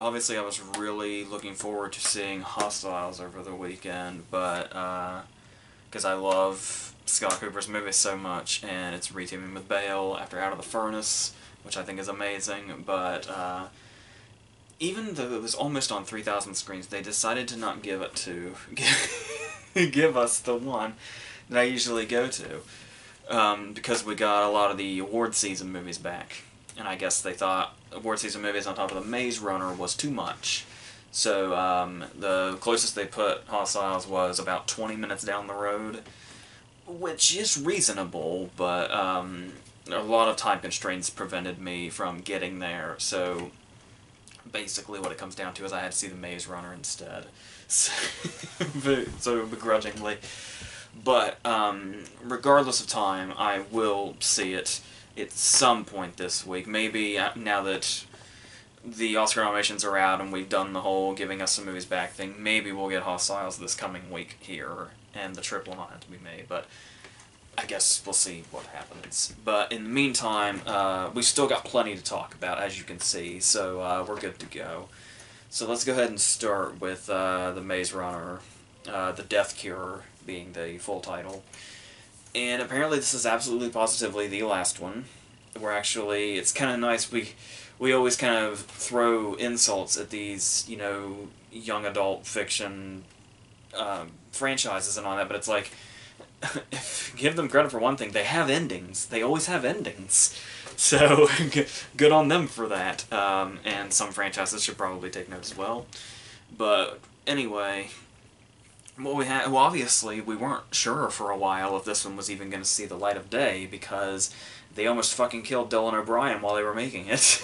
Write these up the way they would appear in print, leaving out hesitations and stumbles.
Obviously, I was really looking forward to seeing Hostiles over the weekend, but because I love Scott Cooper's movie so much, and it's reteaming with Bale after Out of the Furnace, which I think is amazing. But even though it was almost on 3,000 screens, they decided to not give it to give us the one that I usually go to, because we got a lot of the award season movies back, and I guess they thought award season movies on top of the Maze Runner was too much. So the closest they put Hostiles was about 20 minutes down the road, which is reasonable, but a lot of time constraints prevented me from getting there. So basically, what it comes down to is I had to see the Maze Runner instead. So, so begrudgingly. But regardless of time, I will see it at some point this week. Maybe now that the Oscar nominations are out and we've done the whole giving us some movies back thing, maybe we'll get Hostiles this coming week here, and the trip will not have to be made. But I guess we'll see what happens. But in the meantime, we've still got plenty to talk about, as you can see, so we're good to go. So let's go ahead and start with the Maze Runner, The Death Cure being the full title. And apparently this is absolutely positively the last one. We're actually, it's kind of nice, we always kind of throw insults at these, young adult fiction franchises and all that, but it's like, give them credit for one thing, they have endings. They always have endings. So, good on them for that. And some franchises should probably take note as well. But, anyway, well, obviously, we weren't sure for a while if this one was even going to see the light of day, because they almost fucking killed Dylan O'Brien while they were making it.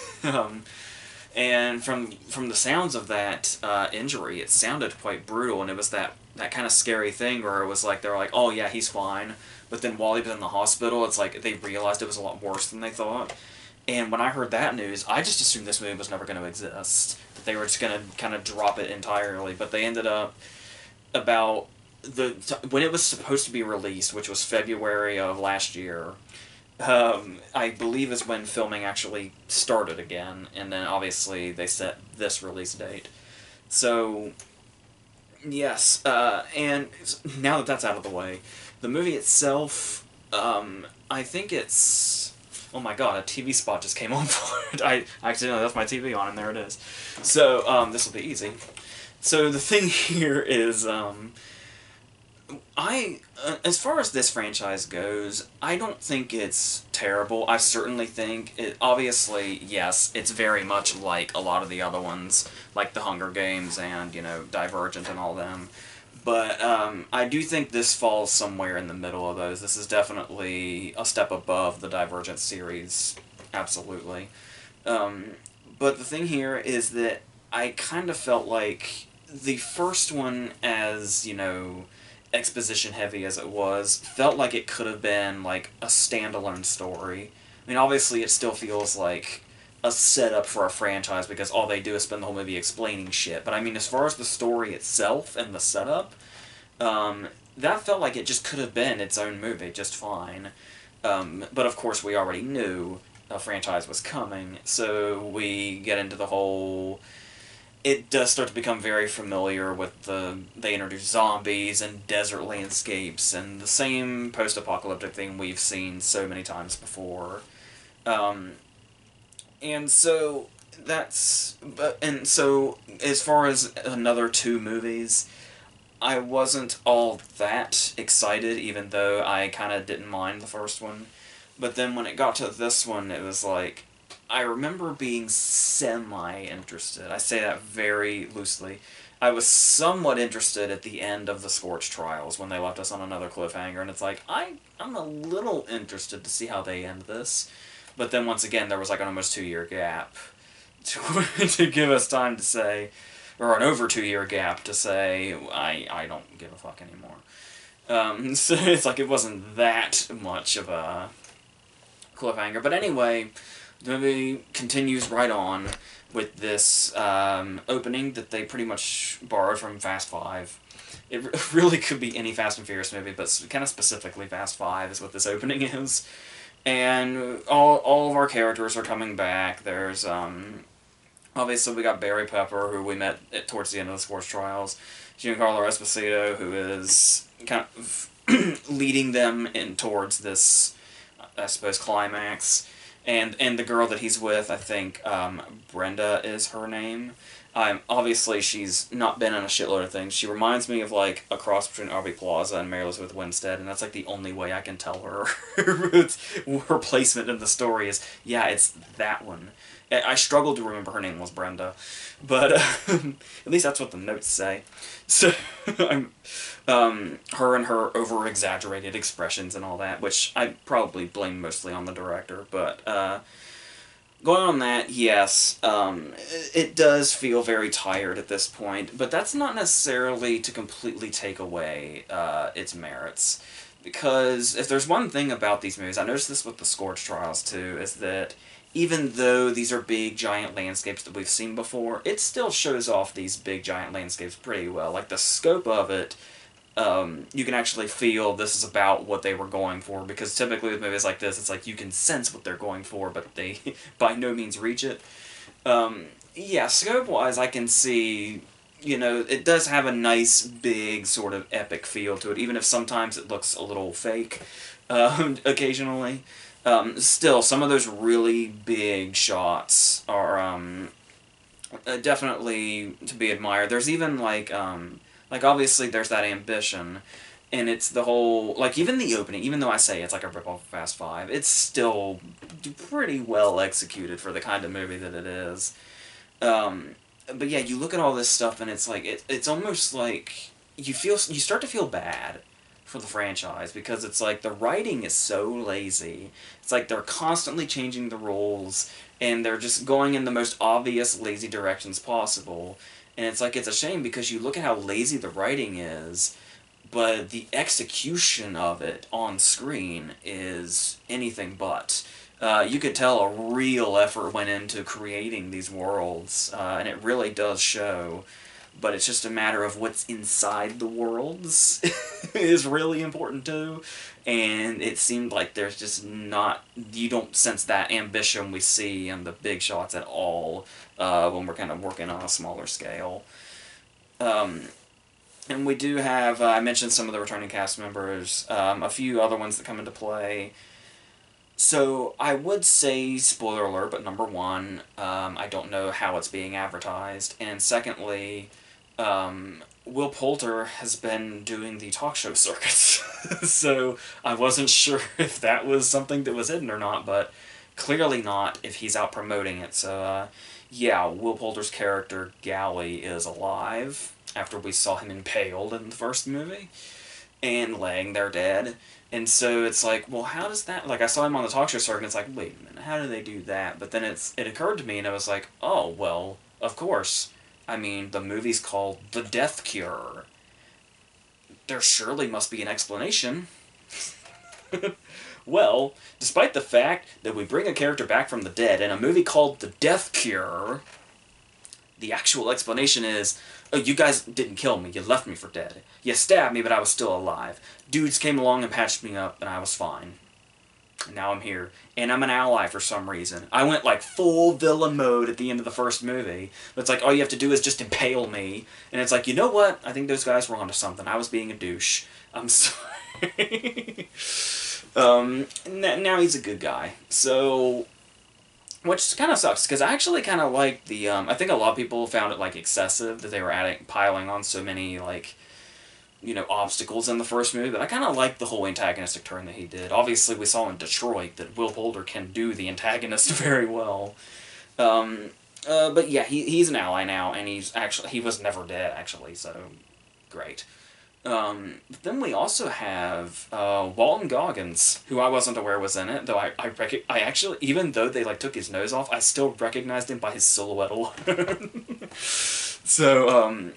And from the sounds of that injury, it sounded quite brutal, and it was that kind of scary thing where it was like, they were like, oh yeah, he's fine, but then while he was in the hospital, it's like they realized it was a lot worse than they thought. And when I heard that news, I just assumed this movie was never going to exist, that they were just going to kind of drop it entirely, but they ended up, about when it was supposed to be released, which was February of last year, I believe is when filming actually started again, and then obviously they set this release date. So, yes, and now that that's out of the way, the movie itself, I think it's... Oh my god, a TV spot just came on for it. I accidentally left my TV on, and there it is. So, this will be easy. So the thing here is, as far as this franchise goes, I don't think it's terrible. I certainly think it, obviously, yes, it's very much like a lot of the other ones, like The Hunger Games and, Divergent and all them. But, I do think this falls somewhere in the middle of those. This is definitely a step above the Divergent series, absolutely. But the thing here is that I kind of felt like the first one, as, exposition heavy as it was, felt like it could have been, like, a standalone story. I mean, obviously it still feels like a setup for a franchise because all they do is spend the whole movie explaining shit. But I mean, as far as the story itself and the setup, that felt like it just could have been its own movie just fine. But of course we already knew a franchise was coming, so we get into the whole... It does start to become very familiar with they introduce zombies and desert landscapes and the same post-apocalyptic thing we've seen so many times before. And so as far as another two movies, I wasn't all that excited, even though I kind of didn't mind the first one. But then when it got to this one, it was like, I remember being semi-interested. I say that very loosely. I was somewhat interested at the end of the Scorch Trials when they left us on another cliffhanger, and it's like, I'm a little interested to see how they end this. But then once again, there was like an almost 2-year gap to give us time to say, or an over 2-year gap to say, I don't give a fuck anymore. So it's like it wasn't that much of a cliffhanger. But anyway, the movie continues right on with this opening that they pretty much borrowed from Fast Five. It really could be any Fast and Furious movie, but kind of specifically Fast Five is what this opening is. And all of our characters are coming back. There's Obviously, we got Barry Pepper, who we met towards the end of the sports trials. Giancarlo Esposito, who is kind of leading them in towards this, I suppose, climax. And the girl that he's with, I think Brenda is her name. Obviously, she's not been in a shitload of things. She reminds me of like a cross between Aubrey Plaza and Mary Elizabeth Winstead, and that's like the only way I can tell her. Her placement in the story is, yeah, it's that one. I struggled to remember her name was Brenda, but at least that's what the notes say. So, her and her over-exaggerated expressions and all that, which I probably blame mostly on the director, but going on that, yes, it does feel very tired at this point, but that's not necessarily to completely take away its merits. Because if there's one thing about these movies, I noticed this with the Scorch Trials too, is that even though these are big, giant landscapes that we've seen before, it still shows off these big, giant landscapes pretty well. Like, the scope of it, you can actually feel this is about what they were going for, because typically with movies like this, it's like you can sense what they're going for, but they by no means reach it. Yeah, scope-wise, I can see, you know, it does have a nice, big, sort of epic feel to it, even if sometimes it looks a little fake occasionally. Still, some of those really big shots are definitely to be admired. There's even, like, obviously there's that ambition, and it's the whole, like, even the opening, even though I say it's like a ripoff of Fast Five, it's still pretty well executed for the kind of movie that it is. But yeah, you look at all this stuff, and it's like, it's almost like, you start to feel bad for the franchise, because it's like the writing is so lazy. It's like they're constantly changing the rules, and they're just going in the most obvious lazy directions possible. And it's like, it's a shame, because you look at how lazy the writing is, but the execution of it on screen is anything but. You could tell a real effort went into creating these worlds, and it really does show. But it's just a matter of what's inside the worlds is really important too. And it seemed like there's just not, you don't sense that ambition we see in the big shots at all when we're kind of working on a smaller scale. And we do have, I mentioned some of the returning cast members, a few other ones that come into play. So, I would say, spoiler alert, but number one, I don't know how it's being advertised. And secondly, Will Poulter has been doing the talk show circuits. So, I wasn't sure if that was something that was hidden or not, but clearly not if he's out promoting it. So, yeah, Will Poulter's character, Gally, is alive after we saw him impaled in the first movie and laying there dead. And so it's like, well, how does that... Like, I saw him on the talk show circuit, and it's like, wait a minute, how do they do that? But then it occurred to me, and I was like, oh, well, of course. I mean, the movie's called The Death Cure. There surely must be an explanation. Well, despite the fact that we bring a character back from the dead in a movie called The Death Cure, the actual explanation is, oh, you guys didn't kill me, you left me for dead. You stabbed me, but I was still alive. Dudes came along and patched me up, and I was fine. And now I'm here. And I'm an ally for some reason. I went like full villain mode at the end of the first movie. But it's like, all you have to do is just impale me. And it's like, you know what? I think those guys were onto something. I was being a douche. I'm sorry. Now he's a good guy. So... Which kind of sucks, because I actually kind of like the, I think a lot of people found it, like, excessive that they were piling on so many, like, you know, obstacles in the first movie, but I kind of like the whole antagonistic turn that he did. Obviously, we saw in Detroit that Will Poulter can do the antagonist very well. But yeah, he's an ally now, and he was never dead, actually, so great. But then we also have Walton Goggins, who I wasn't aware was in it, though I actually, even though they like took his nose off, I still recognized him by his silhouette alone. So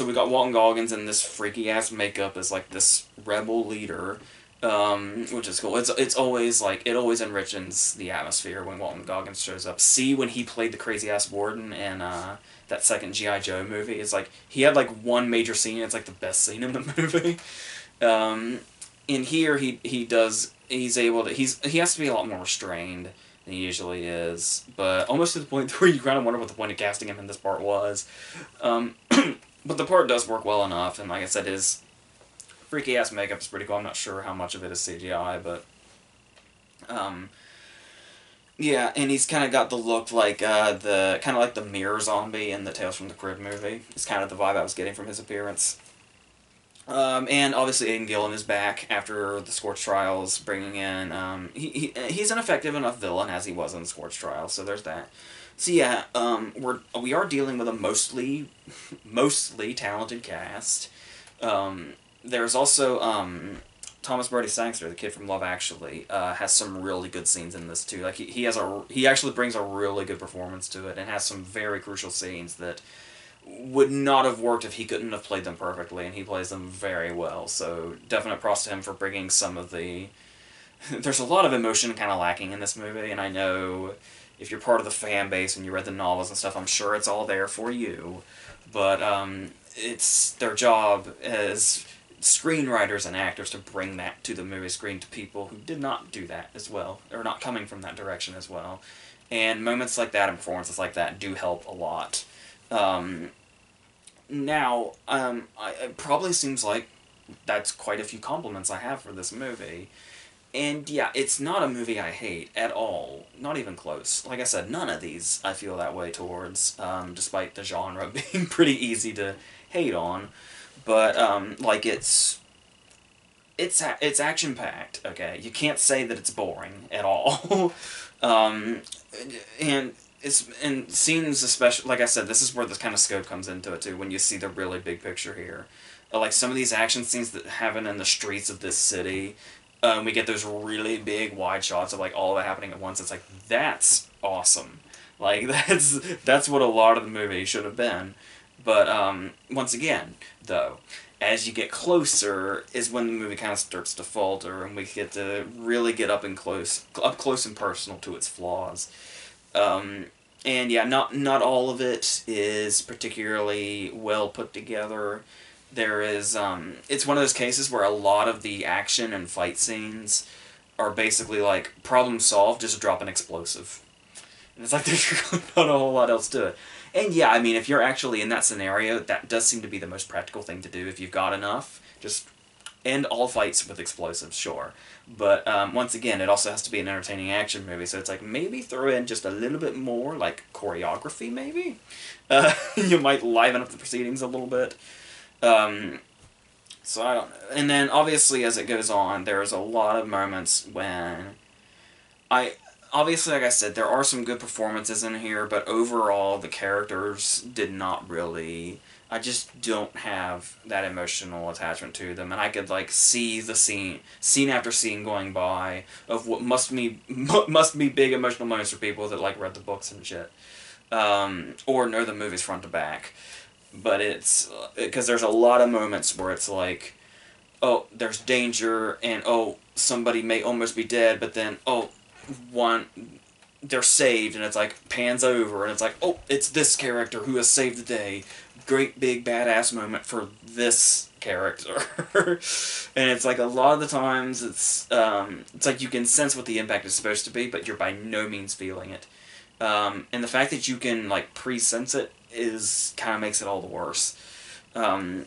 we got Walton Goggins in this freaky ass makeup as like this rebel leader, which is cool. It's always like, it always enriches the atmosphere when Walton Goggins shows up. See, when he played the crazy ass warden in that second G.I. Joe movie, it's like, he had like one major scene, it's like the best scene in the movie. In here, he has to be a lot more restrained, than he usually is, but almost to the point where you kind of wonder what the point of casting him in this part was. But the part does work well enough, and like I said, his freaky-ass makeup is pretty cool. I'm not sure how much of it is CGI, but... yeah, and he's kind of got the look like the mirror zombie in the Tales from the Crypt movie. It's kind of the vibe I was getting from his appearance. And obviously Aidan Gillen is back after the Scorch Trials, bringing in... he's an effective enough villain as he was in the Scorch Trials, so there's that. So yeah, we are dealing with a mostly talented cast. There's also Thomas Brody Sangster, the kid from Love Actually, has some really good scenes in this too. Like he actually brings a really good performance to it, and has some very crucial scenes that would not have worked if he couldn't have played them perfectly, and he plays them very well. So definite props to him for bringing some of the... There's a lot of emotion kind of lacking in this movie, and I know if you're part of the fan base and you read the novels and stuff, I'm sure it's all there for you. But it's their job as screenwriters and actors to bring that to the movie screen to people who did not do that as well, or not coming from that direction as well. And moments like that and performances like that do help a lot. Now, it probably seems like that's quite a few compliments I have for this movie. And yeah, it's not a movie I hate at all. Not even close. Like I said, none of these I feel that way towards, despite the genre being pretty easy to hate on. But, like, it's action-packed, okay? You can't say that it's boring at all. And scenes, especially, like I said, this is where this kind of scope comes into it, too, when you see the really big picture here. Like, some of these action scenes that happen in the streets of this city, we get those really big wide shots of, like, all of it happening at once. It's like, that's awesome. Like, that's what a lot of the movie should have been. But, once again, though, as you get closer is when the movie kind of starts to falter, and we get to really get up close and personal to its flaws. And yeah, not all of it is particularly well put together. There is, it's one of those cases where a lot of the action and fight scenes are basically like, problem solved, just drop an explosive. And it's like, there's really not a whole lot else to it. And yeah, I mean, if you're actually in that scenario, that does seem to be the most practical thing to do if you've got enough. Just end all fights with explosives, sure. But once again, it also has to be an entertaining action movie, so it's like, maybe throw in just a little bit more, like, choreography, maybe? You might liven up the proceedings a little bit. So I don't know. And then, obviously, as it goes on, there's a lot of moments when obviously, like I said, there are some good performances in here, but overall, the characters did not really... I just don't have that emotional attachment to them, and I could, like, see the scene after scene going by of what must be big emotional moments for people that, like, read the books and shit. Or know the movies front to back. But it's... because there's a lot of moments where it's like, oh, there's danger, and, oh, somebody may almost be dead, but then, oh, they're saved, and it's like, pans over, and it's like, oh, it's this character who has saved the day. Great big badass moment for this character. And it's like, a lot of the times, it's like you can sense what the impact is supposed to be, but you're by no means feeling it. And the fact that you can, like, pre-sense it kind of makes it all the worse. And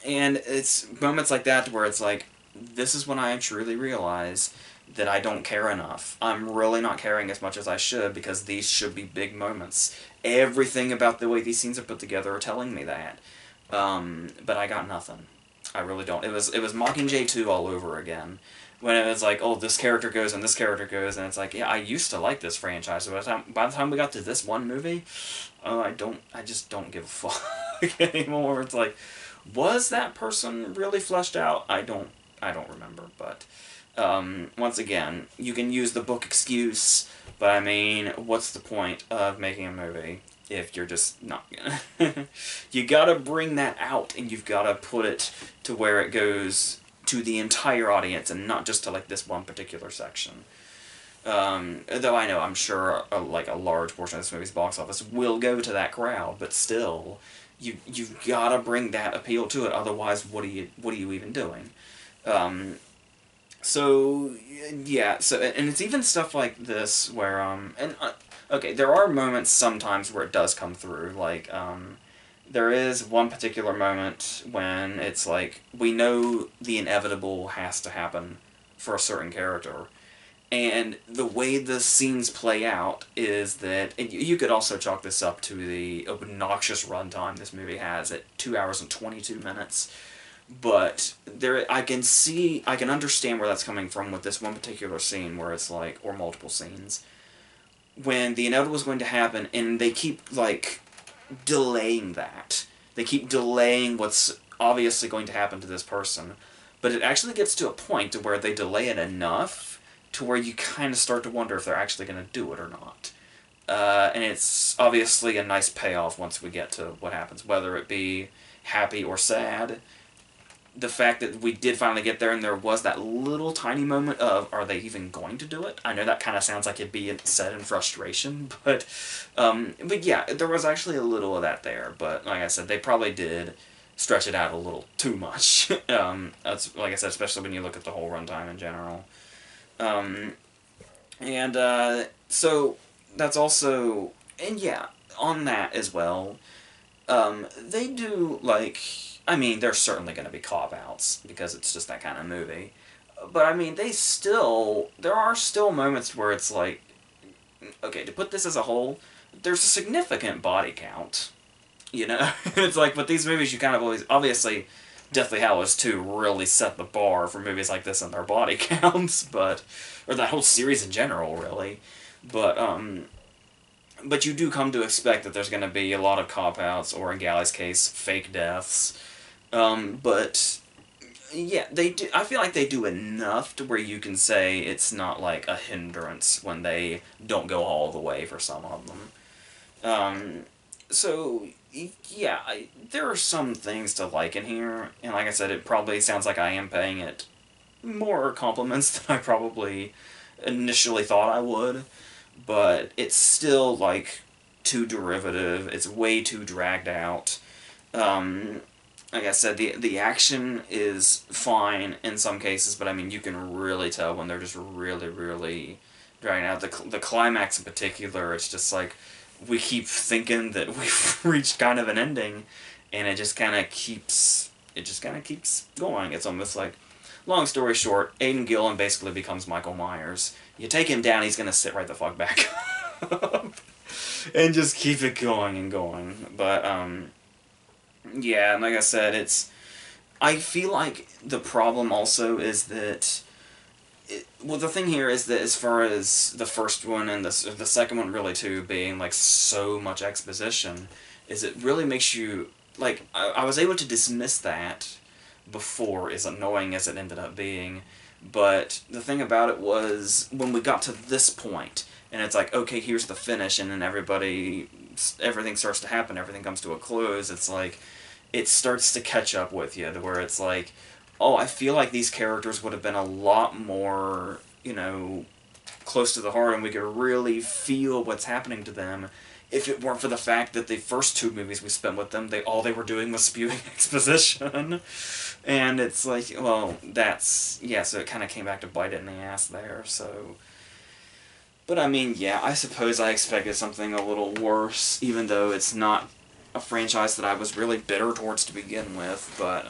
it's moments like that where it's like, this is when I truly realize that I don't care enough. I'm really not caring as much as I should, because these should be big moments. Everything about the way these scenes are put together are telling me that. But I got nothing. I really don't. It was Mockingjay 2 all over again. When it was like, oh, this character goes and this character goes, and it's like, yeah, I used to like this franchise. So by the time we got to this one movie, I just don't give a fuck anymore. It's like, was that person really fleshed out? I don't remember, but... once again, you can use the book excuse, but I mean, what's the point of making a movie if you're just not gonna... You gotta bring that out, and you've gotta put it to where it goes to the entire audience, and not just to, like, this one particular section. Though I know, I'm sure, like, a large portion of this movie's box office will go to that crowd, but still, you've gotta bring that appeal to it, otherwise, what are you even doing? So yeah, so and it's even stuff like this where okay, there are moments sometimes where it does come through, like there is one particular moment when it's like we know the inevitable has to happen for a certain character. And the way the scenes play out is that, and you could also chalk this up to the obnoxious runtime this movie has at 2 hours and 22 minutes. But there, I can understand where that's coming from with this one particular scene where it's like, or multiple scenes, when the inevitable is going to happen, and they keep like delaying that. They keep delaying what's obviously going to happen to this person, but it actually gets to a point to where they delay it enough to where you kind of start to wonder if they're actually going to do it or not. And it's obviously a nice payoff once we get to what happens, whether it be happy or sad. The fact that we did finally get there and there was that little tiny moment of, are they even going to do it? I know that kind of sounds like it'd be said in frustration, but yeah, there was actually a little of that there, but like I said, they probably did stretch it out a little too much. That's, like I said, especially when you look at the whole runtime in general. Um, and so that's also, and yeah, on that as well, they do, like, I mean, there's certainly going to be cop-outs, because it's just that kind of movie. But, I mean, there are still moments where it's like, okay, to put this as a whole, there's a significant body count, you know? It's like, with these movies, you kind of always, obviously, Deathly Hallows 2 really set the bar for movies like this and their body counts, but, or that whole series in general, really. But you do come to expect that there's going to be a lot of cop-outs, or in Galley's case, fake deaths. But yeah, they do. I feel like they do enough to where you can say it's not like a hindrance when they don't go all the way for some of them. So yeah, there are some things to like in here, and like I said, it probably sounds like I am paying it more compliments than I probably initially thought I would, but it's still like too derivative. It's way too dragged out. Um, like I said, the action is fine in some cases, but I mean, you can really tell when they're just really, really dragging out. The climax in particular, it's just like, we keep thinking that we've reached kind of an ending, and it just kind of keeps, going. It's almost like, long story short, Aiden Gillen basically becomes Michael Myers. You take him down, he's gonna sit right the fuck back up. And just keep it going and going. But, yeah, and like I said, I feel like the problem also is that, well, the thing here is that as far as the first one and the second one really too being like so much exposition, is it really makes you, like, I was able to dismiss that before, as annoying as it ended up being, but the thing about it was, when we got to this point, and it's like, okay, here's the finish, and then everything starts to happen, everything comes to a close, it's like, it starts to catch up with you, to where it's like, oh, I feel like these characters would have been a lot more, close to the heart, and we could really feel what's happening to them if it weren't for the fact that the first two movies we spent with them, all they were doing was spewing exposition. And it's like, well, so it kind of came back to bite it in the ass there, so. But I mean, yeah, I suppose I expected something a little worse, even though it's not a franchise that I was really bitter towards to begin with, but,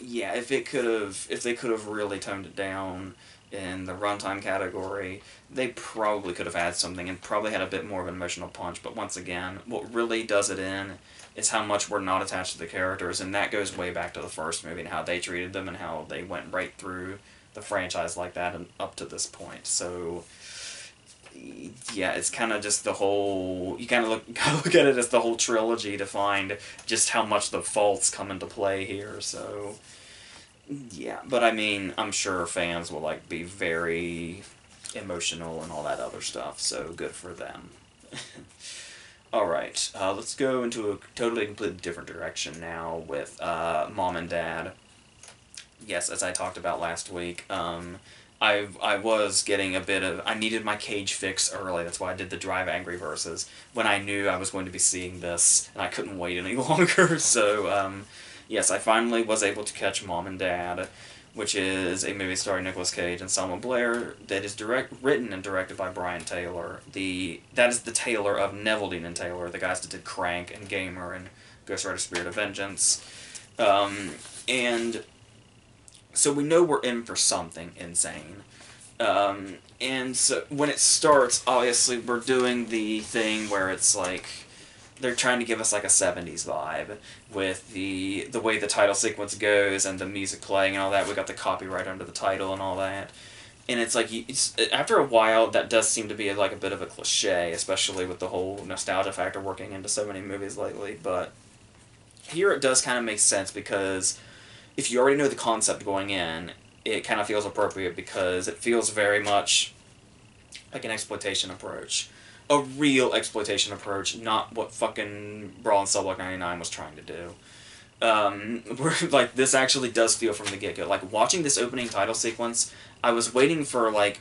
yeah, if they could have really toned it down in the runtime category, they probably could have had something and probably had a bit more of an emotional punch, but once again, what really does it in is how much we're not attached to the characters, and that goes way back to the first movie and how they treated them and how they went right through the franchise like that and up to this point, so yeah, it's kind of just the whole, you kind of look at it as the whole trilogy to find just how much the faults come into play here, so yeah, but I mean, I'm sure fans will like be very emotional and all that other stuff, so good for them. Alright, let's go into a totally completely different direction now with Mom and Dad. Yes, as I talked about last week, I was getting a bit of, I needed my cage fix early, that's why I did the Drive Angry verses, when I knew I was going to be seeing this, and I couldn't wait any longer, so, yes, I finally was able to catch Mom and Dad, which is a movie starring Nicolas Cage and Selma Blair that is written and directed by Brian Taylor. That is the Taylor of Neveldine and Taylor, the guys that did Crank and Gamer and Ghost Rider Spirit of Vengeance. And so we know we're in for something insane. And so when it starts, obviously we're doing the thing where it's like they're trying to give us like a 70s vibe with the way the title sequence goes and the music playing and all that. We got the copyright under the title and all that. And it's like, after a while, that does seem to be like a bit of a cliche, especially with the whole nostalgia factor working into so many movies lately. But here it does kind of make sense, because if you already know the concept going in, it kind of feels appropriate, because it feels very much like an exploitation approach. A real exploitation approach, not what fucking Brawl in Cell Block 99 was trying to do. Like, this actually does feel from the get-go. Like, watching this opening title sequence, I was waiting for, like,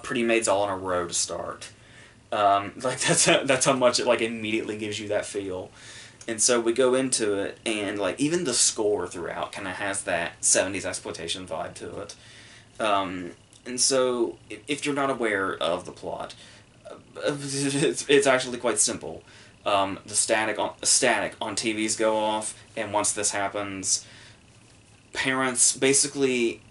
Pretty Maids All in a Row to start. Like, that's how much it, like, immediately gives you that feel. And so we go into it, and, like, even the score throughout kind of has that 70s exploitation vibe to it. And so, if you're not aware of the plot, it's actually quite simple. The static on TVs go off, and once this happens, parents basically,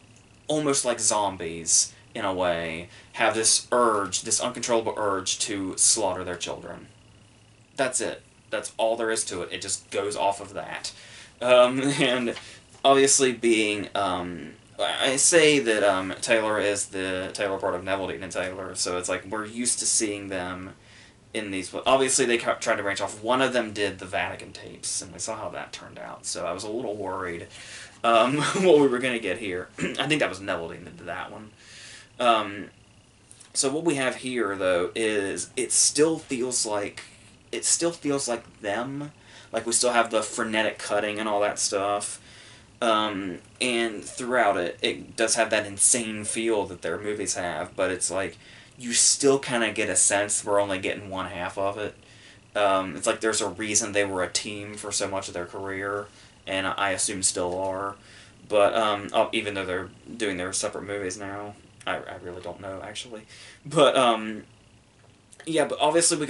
almost like zombies in a way, have this uncontrollable urge to slaughter their children. That's it. That's all there is to it. It just goes off of that. And obviously being, I say that Taylor is the Taylor part of Neveldine and Taylor, so it's like we're used to seeing them in these. Obviously, they tried to branch off. One of them did the Vatican tapes, and we saw how that turned out. So I was a little worried what we were going to get here. I think that was Neveldine that did that one. So what we have here, though, is it still feels like them. Like, we still have the frenetic cutting and all that stuff. And throughout it, it does have that insane feel that their movies have, but it's like, you still kind of get a sense we're only getting one half of it. It's like there's a reason they were a team for so much of their career, and I assume still are. But, even though they're doing their separate movies now, I really don't know, actually. But, yeah, but obviously we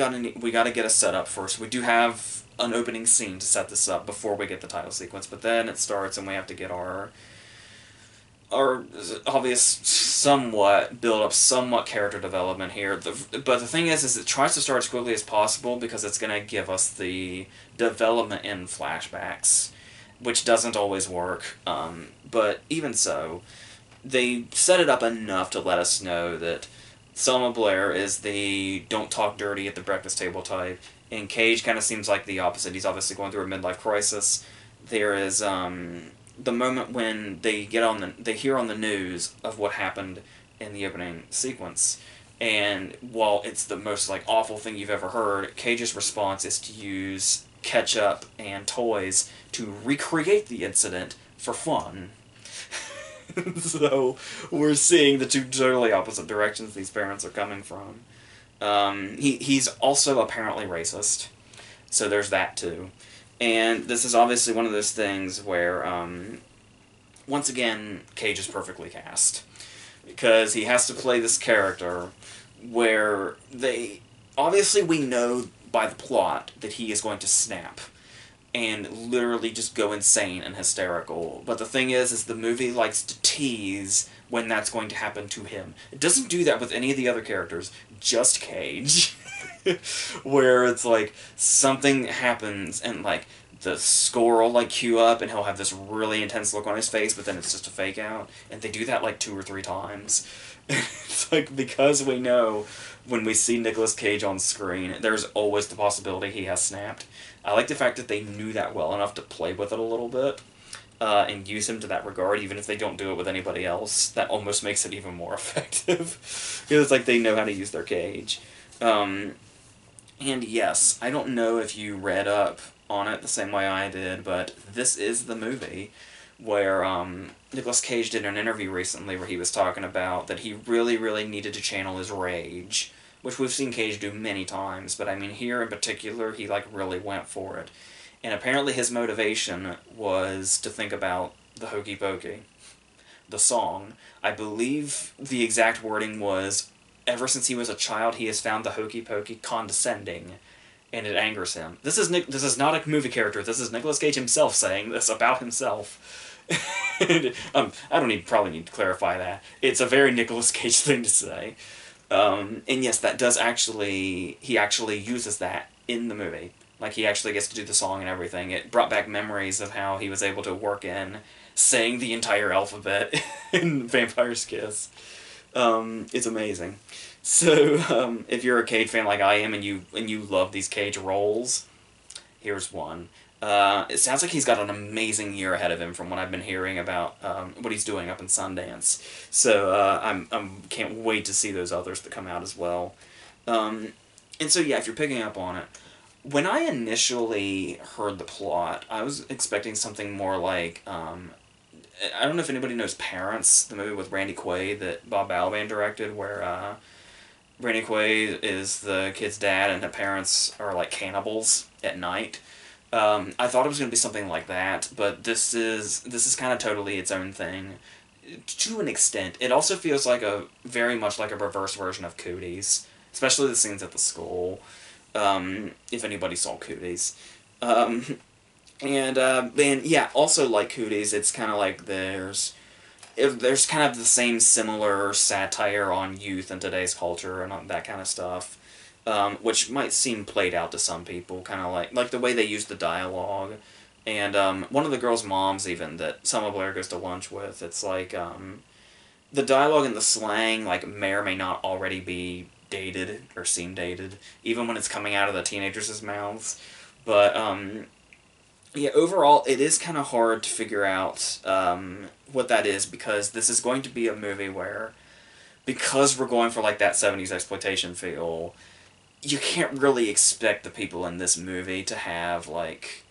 gotta get a setup first. We do have an opening scene to set this up before we get the title sequence, but then it starts and we have to get our obvious somewhat character development here. But the thing is it tries to start as quickly as possible, because it's going to give us the development in flashbacks, which doesn't always work. But even so, they set it up enough to let us know that Selma Blair is the don't talk dirty at the breakfast table type, and Cage kind of seems like the opposite. He's obviously going through a midlife crisis. There is the moment when they hear on the news of what happened in the opening sequence, and while it's the most like awful thing you've ever heard, Cage's response is to use ketchup and toys to recreate the incident for fun. So we're seeing the two totally opposite directions these parents are coming from. He's also apparently racist, so there's that too. And this is obviously one of those things where, once again, Cage is perfectly cast. Because he has to play this character where obviously we know by the plot that he is going to snap and literally just go insane and hysterical. But the thing is the movie likes to tease when that's going to happen to him. It doesn't do that with any of the other characters, just Cage. Where it's like, something happens and like, the score will like cue up and he'll have this really intense look on his face, but then it's just a fake out. And they do that like 2 or 3 times. It's like, because we know when we see Nicolas Cage on screen, there's always the possibility he has snapped. I like the fact that they knew that well enough to play with it a little bit, and use him to that regard, even if they don't do it with anybody else. That almost makes it even more effective. Because it's like they know how to use their Cage. And yes, I don't know if you read up on it the same way I did, but this is the movie where Nicolas Cage did an interview recently where he was talking about that he really, really needed to channel his rage, which we've seen Cage do many times, but I mean here in particular he like really went for it. And apparently his motivation was to think about the Hokey Pokey, the song. I believe the exact wording was, ever since he was a child, he has found the hokey pokey condescending, and it angers him. This is not a movie character. This is Nicolas Cage himself saying this about himself. And, I don't probably need to clarify that. It's a very Nicolas Cage thing to say. And yes, that does actually, he actually uses that in the movie. Like, he actually gets to do the song and everything. It brought back memories of how he was able to work in saying the entire alphabet in Vampire's Kiss. It's amazing. So, if you're a Cage fan like I am and you love these Cage roles, here's one. It sounds like he's got an amazing year ahead of him from what I've been hearing about what he's doing up in Sundance. So I'm can't wait to see those others that come out as well. And so yeah, if you're picking up on it, when I initially heard the plot, I was expecting something more like I don't know if anybody knows Parents, the movie with Randy Quaid that Bob Balaban directed, where Randy Quaid is the kid's dad and the parents are like cannibals at night. I thought it was going to be something like that, but this is kind of totally its own thing, to an extent. It also feels like very much like a reverse version of Cooties, especially the scenes at the school, if anybody saw Cooties. And yeah, also like Cooties, it's kind of like there's kind of the same similar satire on youth in today's culture and that kind of stuff. Which might seem played out to some people, kind of like the way they use the dialogue. And one of the girls' moms, even, that Selma Blair goes to lunch with, it's like the dialogue and the slang like may or may not already be dated or seem dated, even when it's coming out of the teenagers' mouths. But yeah, overall, it is kind of hard to figure out what that is, because this is going to be a movie where, because we're going for like that 70s exploitation feel, you can't really expect the people in this movie to have, like...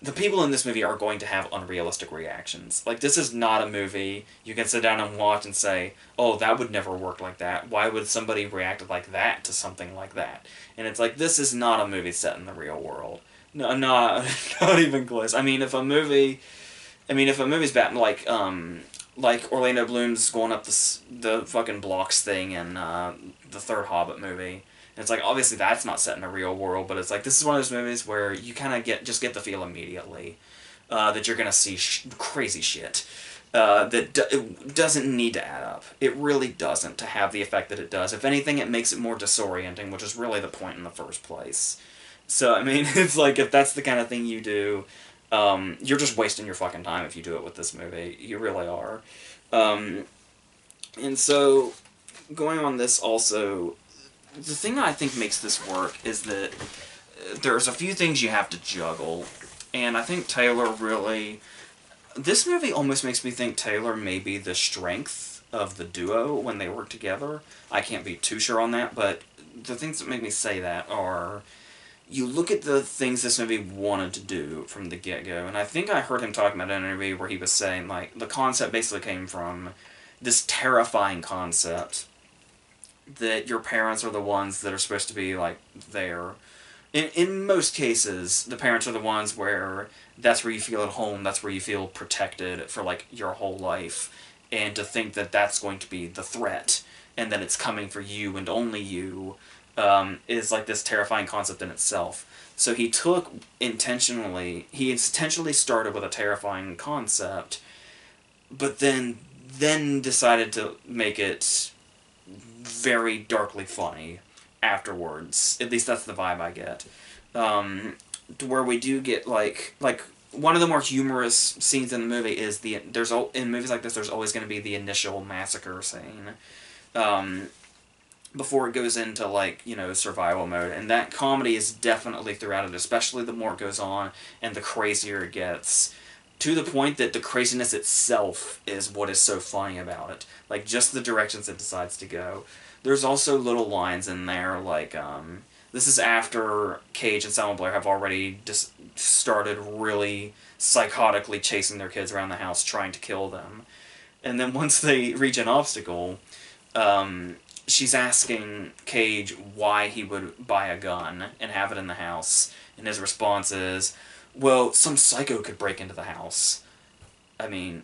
The people in this movie are going to have unrealistic reactions. Like, this is not a movie you can sit down and watch and say, oh, that would never work like that. Why would somebody react like that to something like that? And it's like, this is not a movie set in the real world. No, not even close. I mean, if a movie's bad, like Orlando Bloom's going up the fucking blocks thing in the third Hobbit movie. And it's like, obviously that's not set in a real world, but it's like, this is one of those movies where you kind of get the feel immediately that you're going to see crazy shit that it doesn't need to add up. It really doesn't, to have the effect that it does. If anything, it makes it more disorienting, which is really the point in the first place. So, I mean, it's like, if that's the kind of thing you do, you're just wasting your fucking time if you do it with this movie. You really are. And so, going on this also... The thing that I think makes this work is that there's a few things you have to juggle, and I think Taylor really... This movie almost makes me think Taylor may be the strength of the duo when they work together. I can't be too sure on that, but the things that make me say that are... You look at the things this movie wanted to do from the get-go, and I think I heard him talking about in an interview where he was saying, like, the concept basically came from this terrifying concept that your parents are the ones that are supposed to be, like, there. In most cases, the parents are the ones where that's where you feel at home, that's where you feel protected for, like, your whole life. And to think that that's going to be the threat, and that it's coming for you and only you, is, like, this terrifying concept in itself. So he intentionally started with a terrifying concept, but then decided to make it very darkly funny afterwards. At least that's the vibe I get. To where we do get, like one of the more humorous scenes in the movie is in movies like this, there's always going to be the initial massacre scene. Before it goes into, like, you know, survival mode. And that comedy is definitely throughout it, especially the more it goes on and the crazier it gets. To the point that the craziness itself is what is so funny about it. Like, just the directions it decides to go. There's also little lines in there, like, this is after Cage and Selma Blair have already just started really psychotically chasing their kids around the house, trying to kill them. And then once they reach an obstacle, she's asking Cage why he would buy a gun and have it in the house. And his response is, well, some psycho could break into the house. I mean,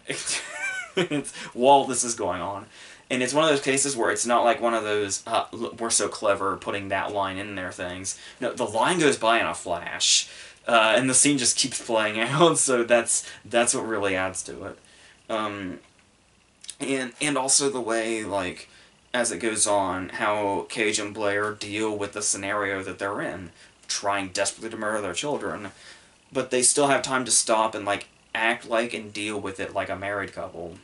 while this is going on. And it's one of those cases where it's not like one of those, we're so clever putting that line in there things. No, the line goes by in a flash, and the scene just keeps playing out, so that's what really adds to it. And also the way, like, as it goes on, how Cage and Blair deal with the scenario that they're in, trying desperately to murder their children, but they still have time to stop and, like, act like and deal with it like a married couple.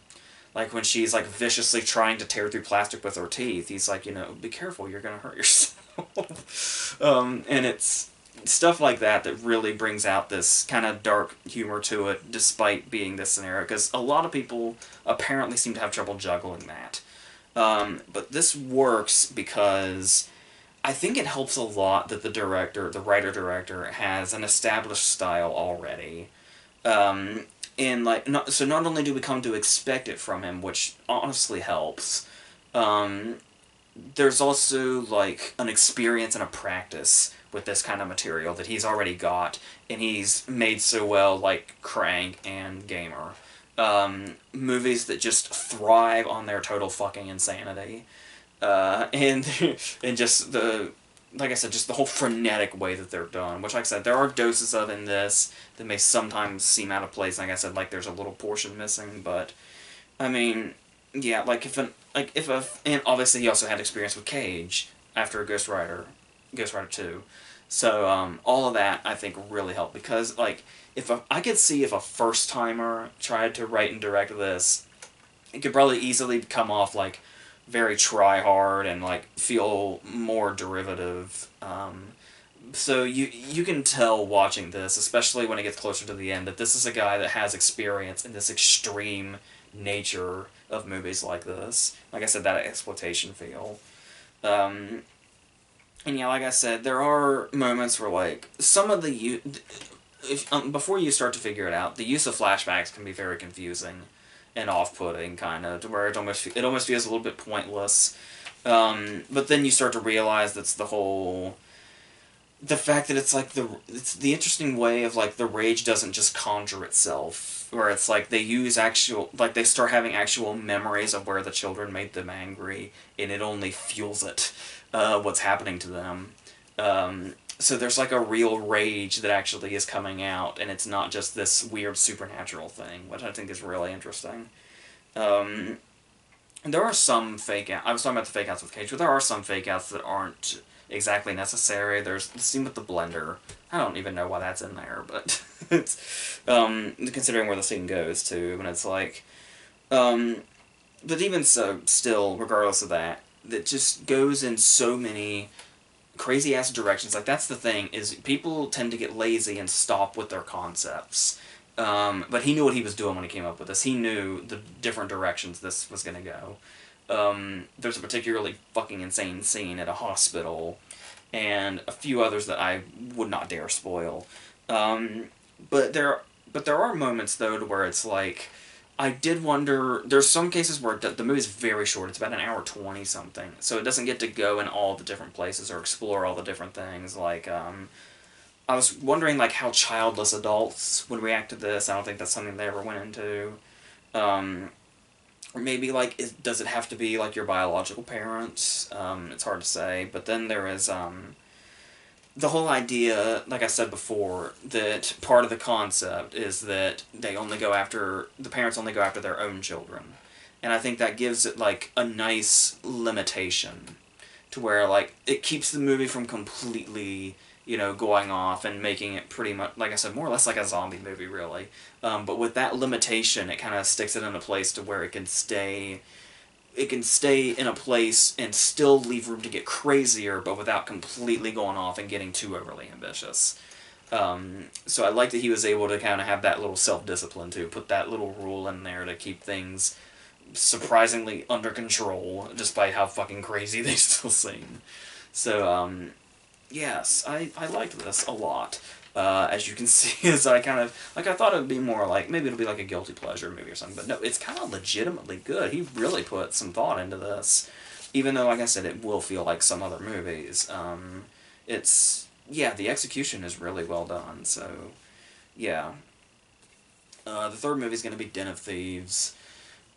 Like when she's like viciously trying to tear through plastic with her teeth, he's like, be careful, you're gonna hurt yourself. And it's stuff like that that really brings out this kind of dark humor to it, despite being this scenario, because a lot of people apparently seem to have trouble juggling that. But this works because I think it helps a lot that the writer-director, has an established style already. And so not only do we come to expect it from him, which honestly helps, there's also like an experience and a practice with this kind of material that he's already got, and he's made so well, like Crank and Gamer. Movies that just thrive on their total fucking insanity. And and just like I said, just the whole frenetic way that they're done. Which, like I said, there are doses of in this that may sometimes seem out of place. Like I said, like there's a little portion missing, but I mean, yeah, and obviously he also had experience with Cage after Ghost Rider 2. So all of that I think really helped, because like I could see if a first timer tried to write and direct this, it could probably easily come off like very try-hard and like feel more derivative. So you can tell watching this, especially when it gets closer to the end, that this is a guy that has experience in this extreme nature of movies like this. Like I said, that exploitation feel. And yeah, like I said, there are moments where like some of the before you start to figure it out, the use of flashbacks can be very confusing and off-putting, kind of, to where it almost feels a little bit pointless. But then you start to realize that's the fact that it's like it's the interesting way of like the rage doesn't just conjure itself, where it's like they use they start having actual memories of where the children made them angry, and it only fuels it, what's happening to them. So there's like a real rage that actually is coming out, and it's not just this weird supernatural thing, which I think is really interesting. And there are some fake outs. I was talking about the fake outs with Cage, but there are some fake outs that aren't exactly necessary. There's the scene with the blender. I don't even know why that's in there, but it's considering where the scene goes to, and it's like, but even so, still, regardless of that, that just goes in so many crazy ass directions. Like that's the thing, is people tend to get lazy and stop with their concepts. But he knew what he was doing when he came up with this. He knew the different directions this was gonna go. There's a particularly fucking insane scene at a hospital, and a few others that I would not dare spoil. But there are moments though to where it's like, I did wonder. There's some cases where the movie's very short. It's about an hour 20 something, so it doesn't get to go in all the different places or explore all the different things. Like, I was wondering like how childless adults would react to this. I don't think that's something they ever went into. Or maybe like, does it have to be like your biological parents? It's hard to say. But then there is the whole idea, like I said before, that part of the concept is that the parents only go after their own children. And I think that gives it, like, a nice limitation to where, like, it keeps the movie from completely, going off and making it pretty much, like I said, more or less like a zombie movie, really. But with that limitation, it kind of sticks it in a place to where it can stay in a place and still leave room to get crazier, but without completely going off and getting too overly ambitious. So I like that he was able to kind of have that little self-discipline too, put that little rule in there to keep things surprisingly under control, despite how fucking crazy they still seem. So, yes, I liked this a lot. As you can see, as I kind of, I thought it would be more like, maybe it'll be like a guilty pleasure movie or something, but no, it's kind of legitimately good. He really put some thought into this, even though, like I said, it will feel like some other movies. The execution is really well done, so, yeah. The third movie is going to be Den of Thieves.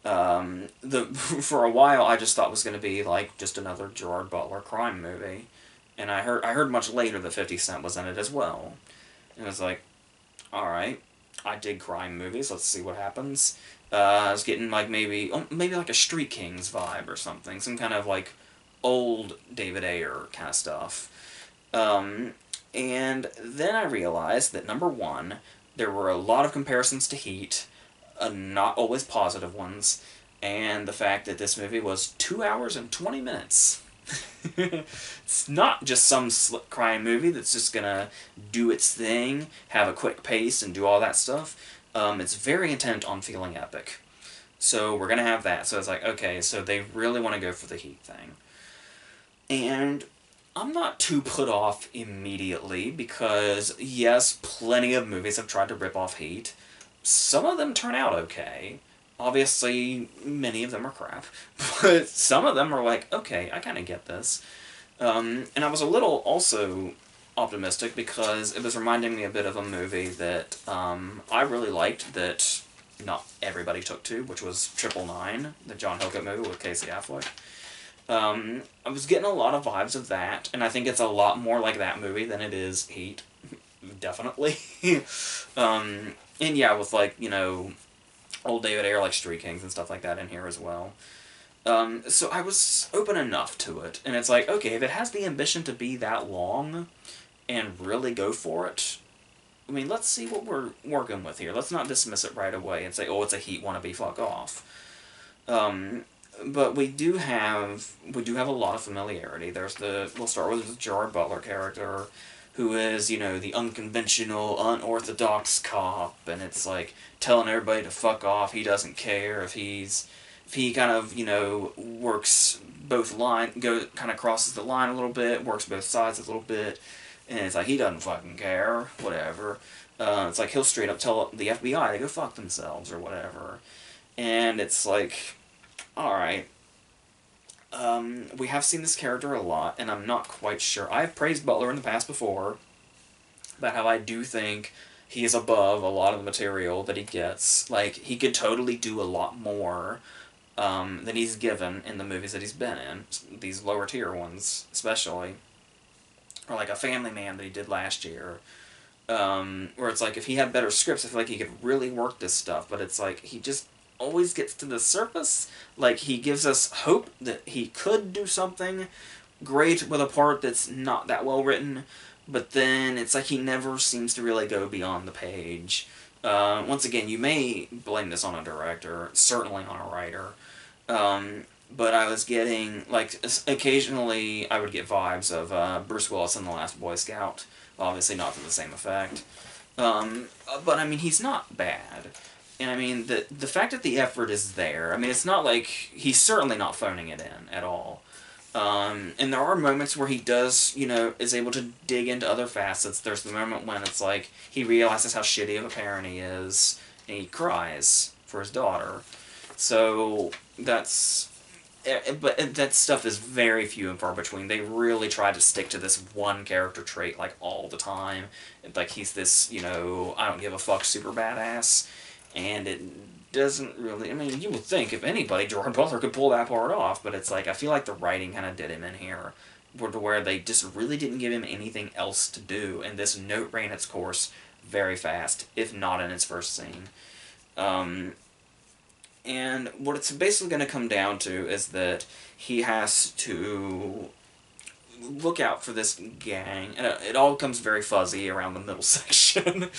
For a while, I just thought it was going to be like just another Gerard Butler crime movie, and I heard much later that 50 Cent was in it as well, and I was like, all right, I dig crime movies. Let's see what happens. I was getting like maybe like a Street Kings vibe or something, some kind of like old David Ayer kind of stuff. Um, and then I realized that number one, there were a lot of comparisons to Heat, not always positive ones, and the fact that this movie was 2 hours and 20 minutes. It's not just some slick crime movie that's just gonna do its thing, have a quick pace, and do all that stuff. It's very intent on feeling epic. So we're gonna have that. So it's like, okay, so they really want to go for the Heat thing. And I'm not too put off immediately because, yes, plenty of movies have tried to rip off Heat. Some of them turn out okay. Obviously, many of them are crap. But some of them are like, okay, I kind of get this. And I was a little also optimistic because it was reminding me a bit of a movie that I really liked that not everybody took to, which was 999, the John Hillcoat movie with Casey Affleck. I was getting a lot of vibes of that, and I think it's a lot more like that movie than it is Heat. Definitely. And yeah, with like, old David Ayer, like Street Kings and stuff like that in here as well. So I was open enough to it, and it's like, okay, if it has the ambition to be that long and really go for it, I mean, let's see what we're working with here. Let's not dismiss it right away and say, oh, it's a Heat wannabe, fuck off. But we do have a lot of familiarity. We'll start with the Gerard Butler character, who is, the unconventional, unorthodox cop, and it's like telling everybody to fuck off. He doesn't care if he kind of, works both kind of crosses the line a little bit, works both sides a little bit, and it's like he doesn't fucking care, whatever. It's like he'll straight up tell the FBI to go fuck themselves or whatever, and it's like, all right. We have seen this character a lot, and I'm not quite sure. I've praised Butler in the past before, about how I do think he is above a lot of the material that he gets. Like, he could totally do a lot more than he's given in the movies that he's been in. These lower tier ones, especially. Or like A Family Man that he did last year. Where it's like, if he had better scripts, I feel like he could really work this stuff, but it's like, he just always gets to the surface. Like, he gives us hope that he could do something great with a part that's not that well written, but then it's like he never seems to really go beyond the page. Once again, you may blame this on a director, certainly on a writer, but I was getting, like, occasionally I would get vibes of Bruce Willis in The Last Boy Scout, obviously not to the same effect, but I mean, he's not bad. And I mean, the fact that the effort is there, I mean, it's not like, he's certainly not phoning it in at all. And there are moments where he does, is able to dig into other facets. There's the moment when it's like, he realizes how shitty of a parent he is, and he cries for his daughter. So, but that stuff is very few and far between. They really try to stick to this one character trait, like, all the time. Like, he's this, I don't give a fuck super badass. And it doesn't really, I mean, you would think, if anybody, Gerard Butler could pull that part off, but it's like, I feel like the writing kind of did him in here, to where they just really didn't give him anything else to do, and this note ran its course very fast, if not in its first scene. And what it's basically going to come down to is that he has to look out for this gang, and it all comes very fuzzy around the middle section,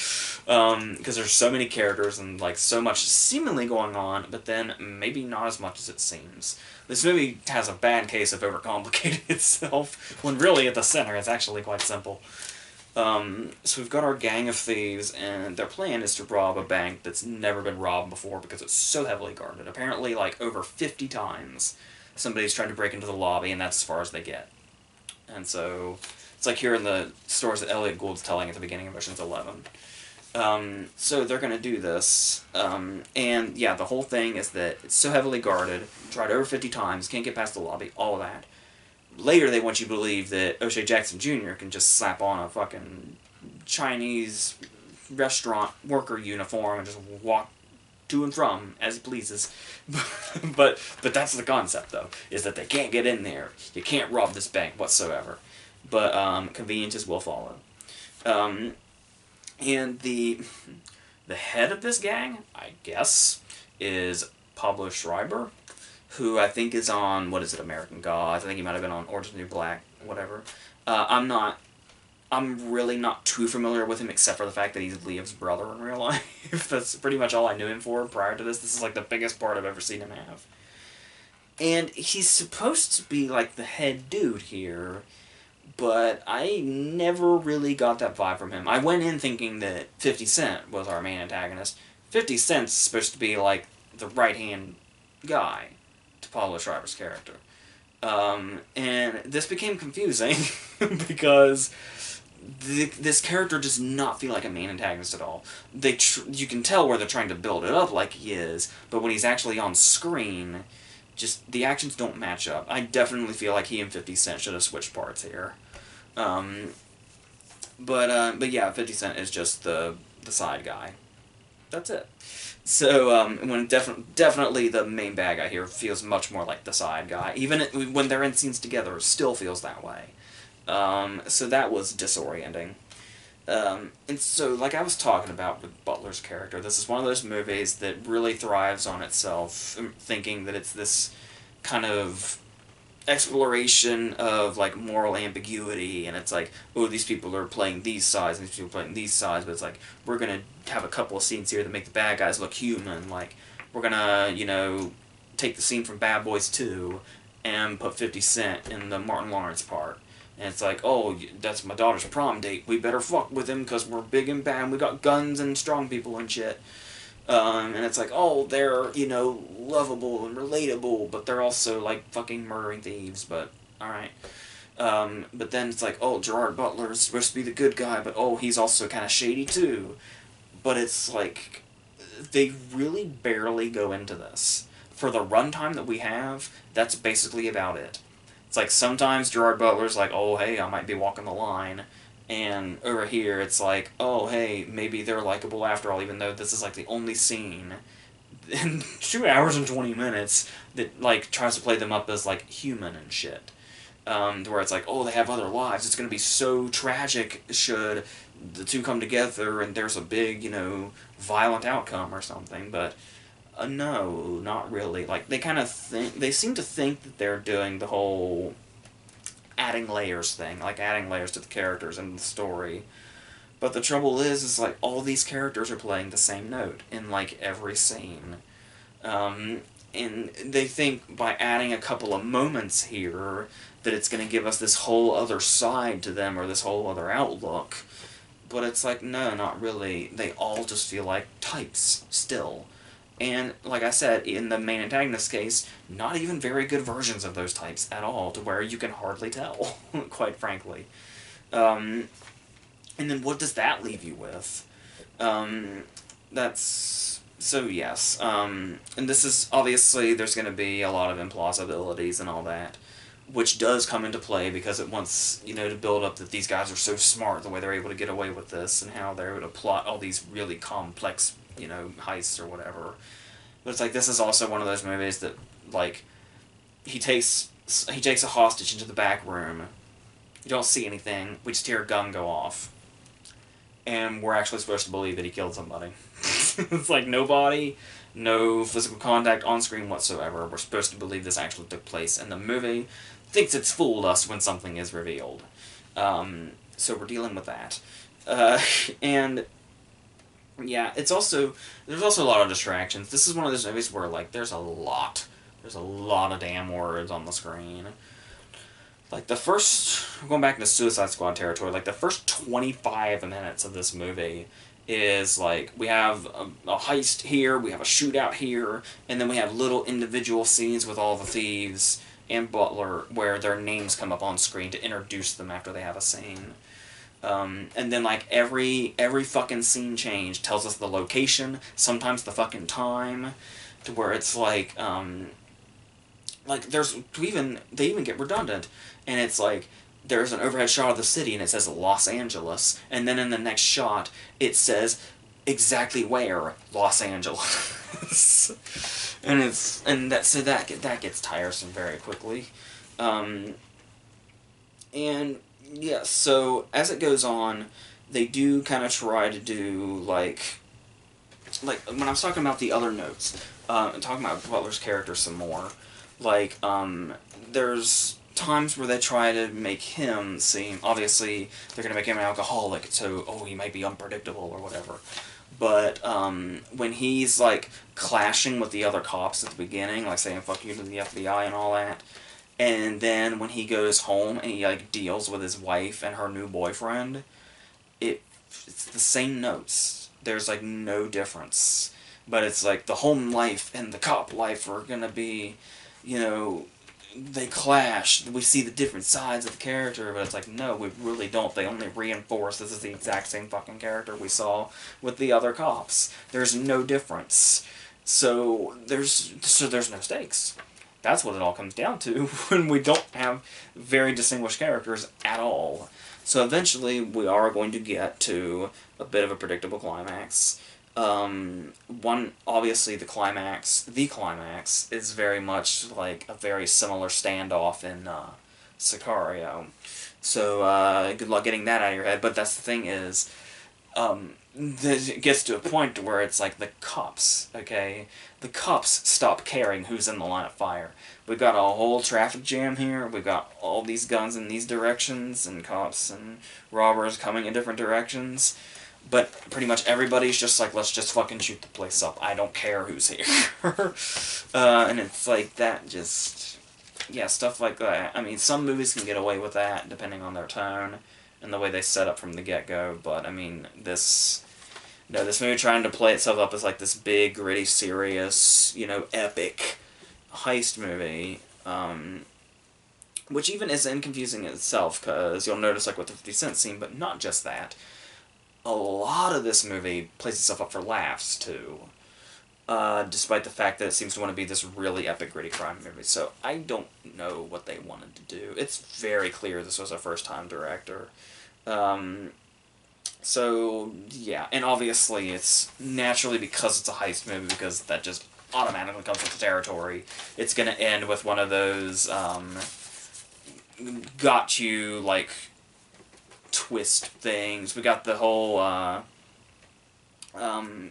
because there's so many characters and like so much seemingly going on, but then maybe not as much as it seems. This movie has a bad case of overcomplicating itself, when really at the center it's actually quite simple. So we've got our gang of thieves, and their plan is to rob a bank that's never been robbed before because it's so heavily guarded. Apparently, like, over 50 times somebody's tried to break into the lobby, and that's as far as they get. And so, it's like here in the stories that Elliot Gould's telling at the beginning of Ocean's 11. So they're going to do this, and yeah, the whole thing is that it's so heavily guarded, tried over 50 times, can't get past the lobby, all of that. Later they want you to believe that O'Shea Jackson Jr. can just slap on a fucking Chinese restaurant worker uniform and just walk to and from as he pleases. but that's the concept, though, is that they can't get in there. You can't rob this bank whatsoever. But conveniences will follow. And the head of this gang, I guess, is Pablo Schreiber, who I think is on, what is it, American Gods. I think he might have been on Orange is the New Black, whatever. I'm really not too familiar with him, except for the fact that he's Liam's brother in real life. That's pretty much all I knew him for prior to this. This is like the biggest part I've ever seen him have. And he's supposed to be like the head dude here, but I never really got that vibe from him. I went in thinking that 50 Cent was our main antagonist. 50 Cent's supposed to be like the right-hand guy to Pablo Schreiber's character. And this became confusing because this character does not feel like a main antagonist at all. You can tell where they're trying to build it up like he is, but when he's actually on screen, just the actions don't match up. I definitely feel like he and 50 Cent should have switched parts here. But yeah, 50 Cent is just the side guy. That's it. So when definitely the main bad guy here feels much more like the side guy. Even when they're in scenes together, it still feels that way. So that was disorienting. And so, like I was talking about with Butler's character, this is one of those movies that really thrives on itself, thinking that it's this kind of exploration of like moral ambiguity, and it's like, oh, these people are playing these sides and these people are playing these sides, but it's like, we're gonna have a couple of scenes here that make the bad guys look human. Like, we're gonna, take the scene from Bad Boys 2 and put 50 Cent in the Martin Lawrence part. And it's like, oh, that's my daughter's prom date, we better fuck with him because we're big and bad and we got guns and strong people and shit. And it's like, oh, they're, lovable and relatable, but they're also, like, fucking murdering thieves, but, alright. But then it's like, oh, Gerard Butler's supposed to be the good guy, but, oh, he's also kind of shady, too. But it's like, they really barely go into this. For the runtime that we have, that's basically about it. It's like, sometimes Gerard Butler's like, oh, hey, I might be walking the line. And over here, it's like, oh, hey, maybe they're likable after all, even though this is, like, the only scene in 2 hours and 20 minutes that, like, tries to play them up as, like, human and shit. Where it's like, oh, they have other lives. It's going to be so tragic should the two come together and there's a big, violent outcome or something. But, no, not really. Like, they seem to think that they're doing the whole adding layers thing, like adding layers to the characters and the story. But the trouble is like, all these characters are playing the same note in, like, every scene. And they think by adding a couple of moments here that it's going to give us this whole other side to them or this whole other outlook. But it's like, no, not really. They all just feel like types, still. And, like I said, in the main antagonist case, not even very good versions of those types at all, to where you can hardly tell, quite frankly. And then what does that leave you with? So yes. And this is, obviously, there's going to be a lot of implausibilities and all that, which does come into play because it wants, to build up that these guys are so smart, the way they're able to get away with this, and how they're able to plot all these really complex heists or whatever. But it's like, this is also one of those movies that, like, he takes a hostage into the back room. You don't see anything. We just hear a gun go off. And we're actually supposed to believe that he killed somebody. It's like, no body, no physical contact on screen whatsoever. We're supposed to believe this actually took place. And the movie thinks it's fooled us when something is revealed. So we're dealing with that. And yeah, there's also a lot of distractions. This is one of those movies where, like, there's a lot of damn words on the screen. Like, going back into Suicide Squad territory, like, the first 25 minutes of this movie is, like, we have a heist here, we have a shootout here, and then we have little individual scenes with all the thieves and Butler where their names come up on screen to introduce them after they have a scene. And then, like, every fucking scene change tells us the location, sometimes the fucking time, to where it's like, they even get redundant, and it's like, there's an overhead shot of the city, and it says Los Angeles, and then in the next shot, it says exactly where? Los Angeles. That gets tiresome very quickly. Um, and yeah, so as it goes on, they do kind of try to do like when I was talking about the other notes, talking about Butler's character some more, like there's times where they try to make him seem, obviously they're gonna make him an alcoholic, so he might be unpredictable or whatever. But when he's like clashing with the other cops at the beginning, like saying "fuck you" to the FBI and all that, and then when he goes home and he like deals with his wife and her new boyfriend, it's the same notes. There's like no difference, but it's like the home life and the cop life are gonna be, you know, they clash. We see the different sides of the character, but it's like, no, we really don't. They only reinforce this is the exact same fucking character we saw with the other cops. There's no difference. So there's no stakes. That's what it all comes down to when we don't have very distinguished characters at all. So eventually we are going to get to a bit of a predictable climax. Obviously the climax is very much like a very similar standoff in Sicario. So good luck getting that out of your head. But that's the thing is, it gets to a point where it's like the cops, okay? The cops stop caring who's in the line of fire. We've got a whole traffic jam here. We've got all these guns in these directions, and cops and robbers coming in different directions. But pretty much everybody's just like, let's just fucking shoot the place up. I don't care who's here. And it's like that just... Yeah, stuff like that. I mean, some movies can get away with that, depending on their tone and the way they set up from the get-go. But, I mean, this movie trying to play itself up as like this big, gritty, serious, epic heist movie. Which even isn't confusing in itself, because you'll notice like with the 50 Cent scene, but not just that. A lot of this movie plays itself up for laughs, too. Despite the fact that it seems to want to be this really epic, gritty crime movie. So I don't know what they wanted to do. It's very clear this was a first-time director. So, yeah. And obviously it's naturally, because it's a heist movie, because that just automatically comes with the territory, it's going to end with one of those got you, like, twist things. We got the whole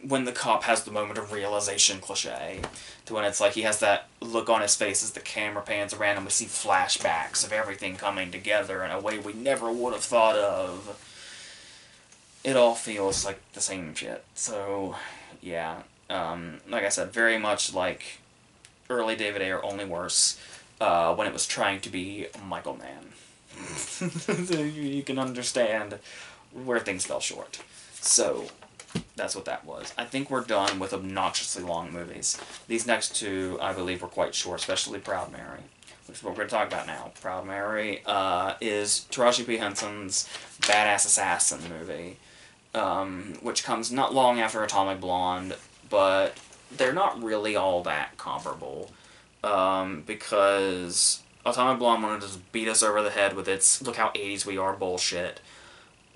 when the cop has the moment of realization cliche, to when it's like he has that look on his face as the camera pans around and we see flashbacks of everything coming together in a way we never would have thought of. It all feels like the same shit. So, yeah. Like I said, very much like early David Ayer, only worse, when it was trying to be Michael Mann. So you can understand where things fell short. So, that's what that was. I think we're done with obnoxiously long movies. These next two, I believe, were quite short, especially Proud Mary, which is what we're going to talk about now. Proud Mary is Taraji P. Henson's badass assassin movie, which comes not long after Atomic Blonde, but they're not really all that comparable, because Atomic Blonde wanted to just beat us over the head with its look how 80s we are bullshit.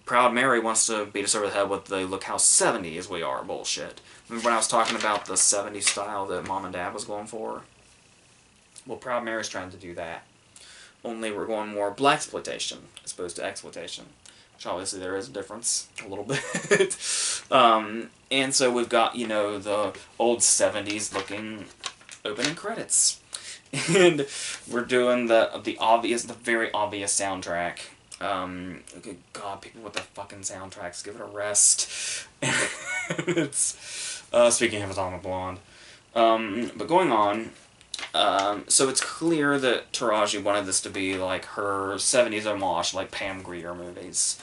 Proud Mary wants to beat us over the head with the look how 70s we are bullshit. Remember when I was talking about the 70s style that Mom and Dad was going for? Well, Proud Mary's trying to do that. Only we're going more blaxploitation as opposed to exploitation. Which obviously there is a difference, a little bit. And so we've got, the old 70s looking opening credits. And we're doing the very obvious soundtrack. Good God, people with the fucking soundtracks, give it a rest. It's, speaking of Atomic Blonde. But going on, so it's clear that Taraji wanted this to be like her 70s homage, like Pam Grier movies.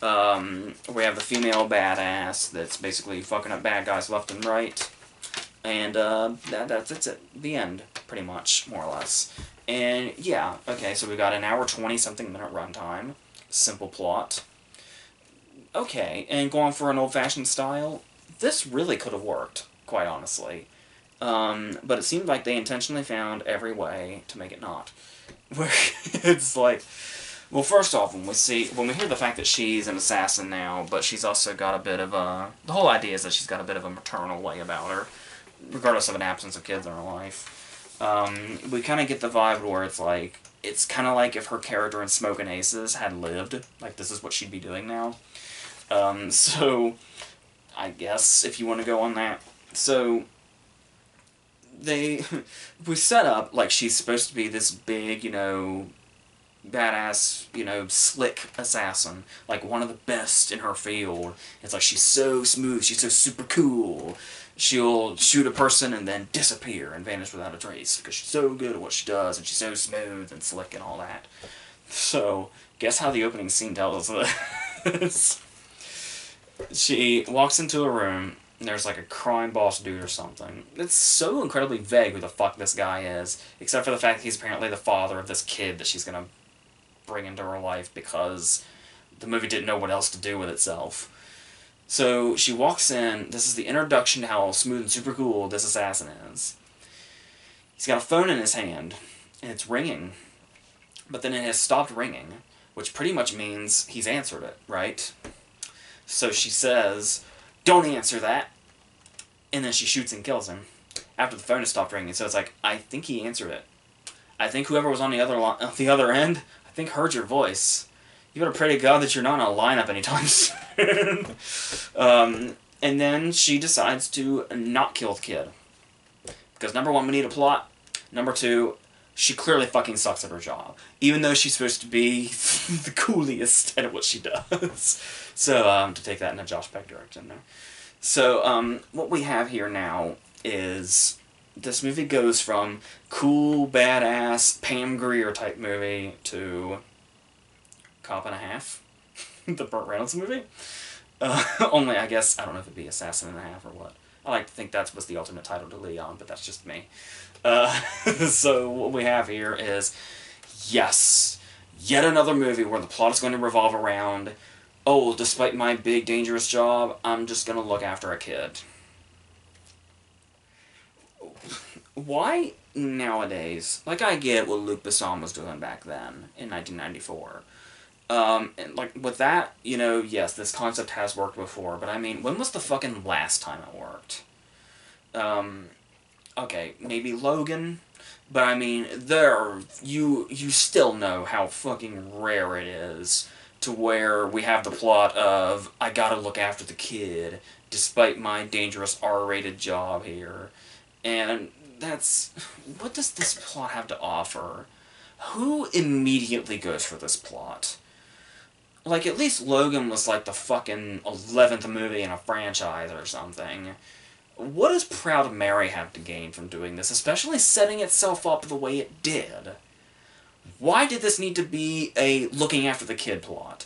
We have the female badass that's basically fucking up bad guys left and right. And that's it. The end, pretty much, more or less. And yeah, okay, so we got an hour 20-something minute runtime. Simple plot. Okay, and going for an old-fashioned style, this really could have worked, quite honestly. But it seemed like they intentionally found every way to make it not. Where it's like, Well, first off, when we hear the fact that she's an assassin now, but she's also got a bit of a... The whole idea is that she's got a bit of a maternal way about her, regardless of an absence of kids in her life. We kind of get the vibe where it's like... It's kind of like if her character in Smokin' Aces had lived. Like, this is what she'd be doing now. So, I guess, if you want to go on that. So... we set up like she's supposed to be this big, you know, badass, you know, slick assassin, like one of the best in her field. It's like she's so smooth, she's so super cool. She'll shoot a person and then disappear and vanish without a trace because she's so good at what she does and she's so smooth and slick and all that. So, guess how the opening scene tells us this? She walks into a room. And there's like a crime boss dude or something. It's so incredibly vague who the fuck this guy is, except for the fact that he's apparently the father of this kid that she's gonna bring into her life because the movie didn't know what else to do with itself. So she walks in. This is the introduction to how smooth and super cool this assassin is. He's got a phone in his hand, and it's ringing. But then it has stopped ringing, which pretty much means he's answered it, right? So she says... Don't answer that. And then she shoots and kills him after the phone has stopped ringing. So it's like, I think he answered it. I think whoever was on the other end, I think heard your voice. You better pray to God that you're not in a lineup anytime soon. And then she decides to not kill the kid. Because number one, we need a plot. Number two, she clearly fucking sucks at her job. Even though she's supposed to be the coolest at what she does. So, to take that in a Josh Peck direction there. So, what we have here now is... This movie goes from cool, badass, Pam Grier type movie to... Cop and a Half. The Burt Reynolds movie. Only, I guess, I don't know if it'd be Assassin and a Half or what. I like to think that was the alternate title to Leon, but that's just me. So, what we have here is... Yes! Yet another movie where the plot is going to revolve around... Oh, despite my big, dangerous job, I'm just gonna look after a kid. Why nowadays? Like, I get what Luc Besson was doing back then, in 1994. And, like, with that, you know, yes, this concept has worked before, but I mean, when was the fucking last time it worked? Okay, maybe Logan, but I mean, you still know how fucking rare it is to where we have the plot of, I gotta look after the kid, despite my dangerous R-rated job here. And that's... What does this plot have to offer? Who immediately goes for this plot? Like, at least Logan was like the fucking 11th movie in a franchise or something. What does Proud Mary have to gain from doing this, especially setting itself up the way it did? Why did this need to be a looking after the kid plot?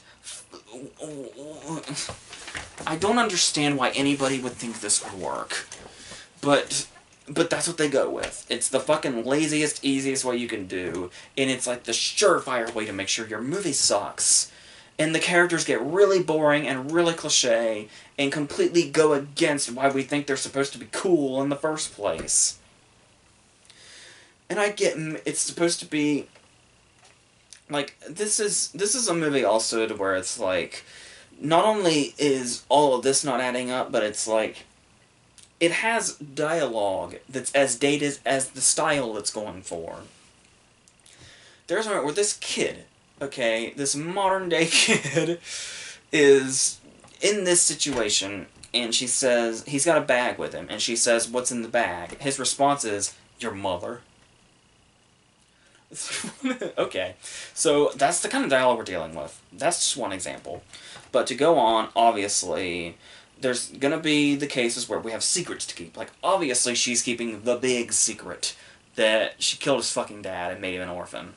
I don't understand why anybody would think this would work. But that's what they go with. It's the fucking laziest, easiest way you can do. And it's like the surefire way to make sure your movie sucks. And the characters get really boring and really cliche and completely go against why we think they're supposed to be cool in the first place. And I get it's supposed to be... Like, this is a movie also to where it's like, not only is all of this not adding up, but it's like, it has dialogue that's as dated as the style it's going for. There's a moment where this kid, okay, this modern day kid, is in this situation, and she says, he's got a bag with him, and she says, what's in the bag? His response is, your mother. Okay, so that's the kind of dialogue we're dealing with. That's just one example. But to go on, obviously, there's gonna be the cases where we have secrets to keep. Like, obviously she's keeping the big secret that she killed his fucking dad and made him an orphan.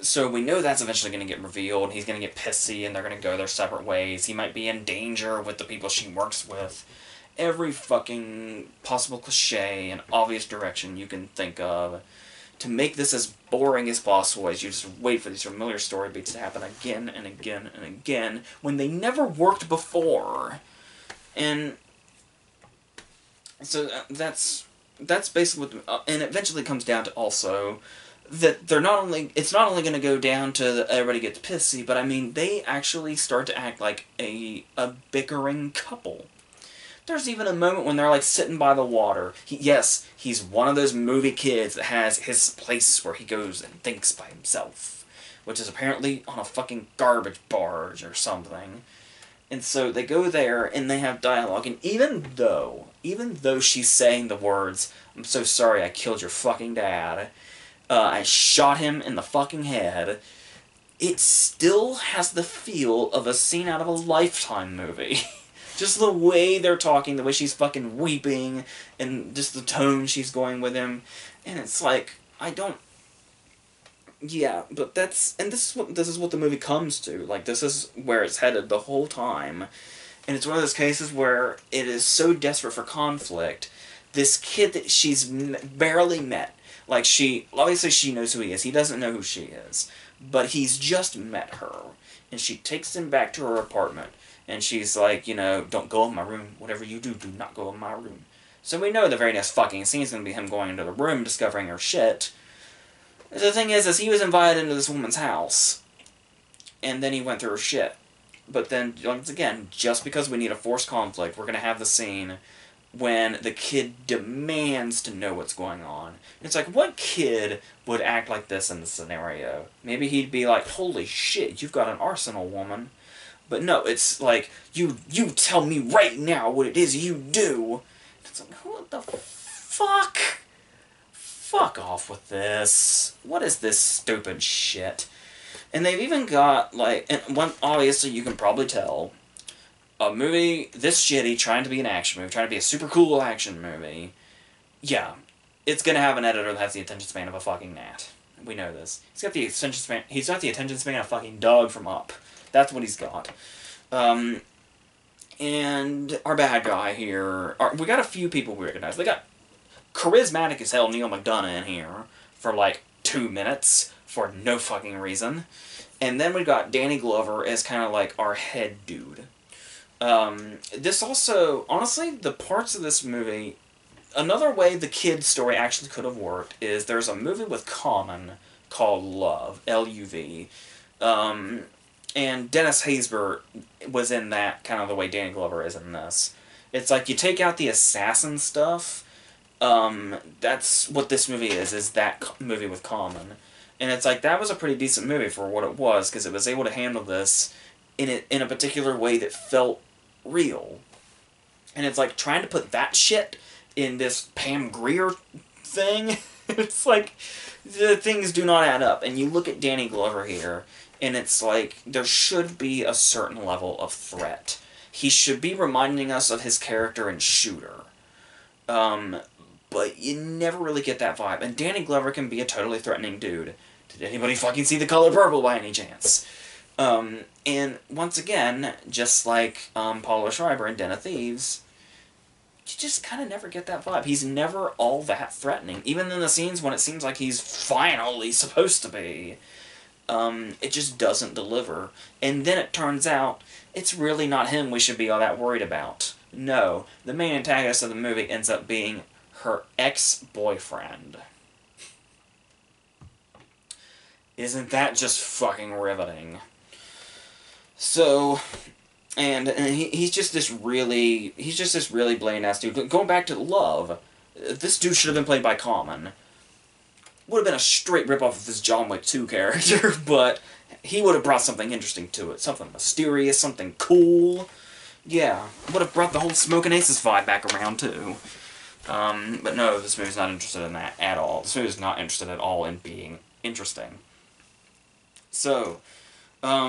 So we know that's eventually gonna get revealed. He's gonna get pissy and they're gonna go their separate ways. He might be in danger with the people she works with. Every fucking possible cliche and obvious direction you can think of to make this as boring as possible as you just wait for these familiar story beats to happen again and again and again when they never worked before. And so that's basically what... and it eventually comes down to also that they're not only, it's not only going to go down to everybody gets pissy, but I mean, they actually start to act like a bickering couple. There's even a moment when they're like sitting by the water. Yes, he's one of those movie kids that has his place where he goes and thinks by himself, which is apparently on a fucking garbage barge or something. And so they go there and they have dialogue, and even though she's saying the words, "I'm so sorry I killed your fucking dad, I shot him in the fucking head," it still has the feel of a scene out of a Lifetime movie. Just the way they're talking, the way she's fucking weeping, and just the tone she's going with him. And it's like, I don't... Yeah, but that's... And this is what the movie comes to. Like, this is where it's headed the whole time. And it's one of those cases where it is so desperate for conflict. This kid that she's barely met. Like, obviously she knows who he is. He doesn't know who she is. But he's just met her. And she takes him back to her apartment. And she's like, you know, don't go in my room. Whatever you do, do not go in my room. So we know the very next fucking scene is going to be him going into the room, discovering her shit. The thing is he was invited into this woman's house. And then he went through her shit. But then, once again, just because we need a forced conflict, we're going to have the scene when the kid demands to know what's going on. It's like, what kid would act like this in the scenario? Maybe he'd be like, holy shit, you've got an arsenal, woman. But no, it's like, you tell me right now what it is you do. It's like, what the fuck? Fuck off with this. What is this stupid shit? And they've even got, like, and one, obviously you can probably tell, a movie this shitty, trying to be an action movie, trying to be a super cool action movie, yeah, it's gonna have an editor that has the attention span of a fucking gnat. We know this. He's got the attention span of fucking Doug from Up. That's what he's got. And our bad guy here... we got a few people we recognize. We got charismatic as hell Neil McDonough in here for like 2 minutes for no fucking reason. And then we got Danny Glover as kind of like our head dude. This also... Honestly, the parts of this movie... Another way the kid story actually could have worked is there's a movie with Common called Love. L-U-V. And Dennis Haysbert was in that, kind of the way Danny Glover is in this. It's like, you take out the assassin stuff, that's what this movie is that movie with Common. And it's like, that was a pretty decent movie for what it was, because it was able to handle this in a particular way that felt real. And it's like, trying to put that shit in this Pam Grier thing, it's like, the things do not add up. And you look at Danny Glover here, and it's like, there should be a certain level of threat. He should be reminding us of his character in Shooter. But you never really get that vibe. And Danny Glover can be a totally threatening dude. Did anybody fucking see The Color Purple by any chance? And once again, just like Paula Schreiber in Den of Thieves, you just kind of never get that vibe. He's never all that threatening. Even in the scenes when it seems like he's finally supposed to be. It just doesn't deliver. And then it turns out, it's really not him we should be all that worried about. No, the main antagonist of the movie ends up being her ex-boyfriend. Isn't that just fucking riveting? So, and he's just this really blatant ass dude. Going back to Love, this dude should have been played by Common. Would have been a straight rip-off of his John Wick 2 character, but he would have brought something interesting to it. Something mysterious, something cool. Yeah, would have brought the whole Smokin' Aces vibe back around, too. But no, this movie's not interested in that at all. This movie's not interested at all in being interesting. So, I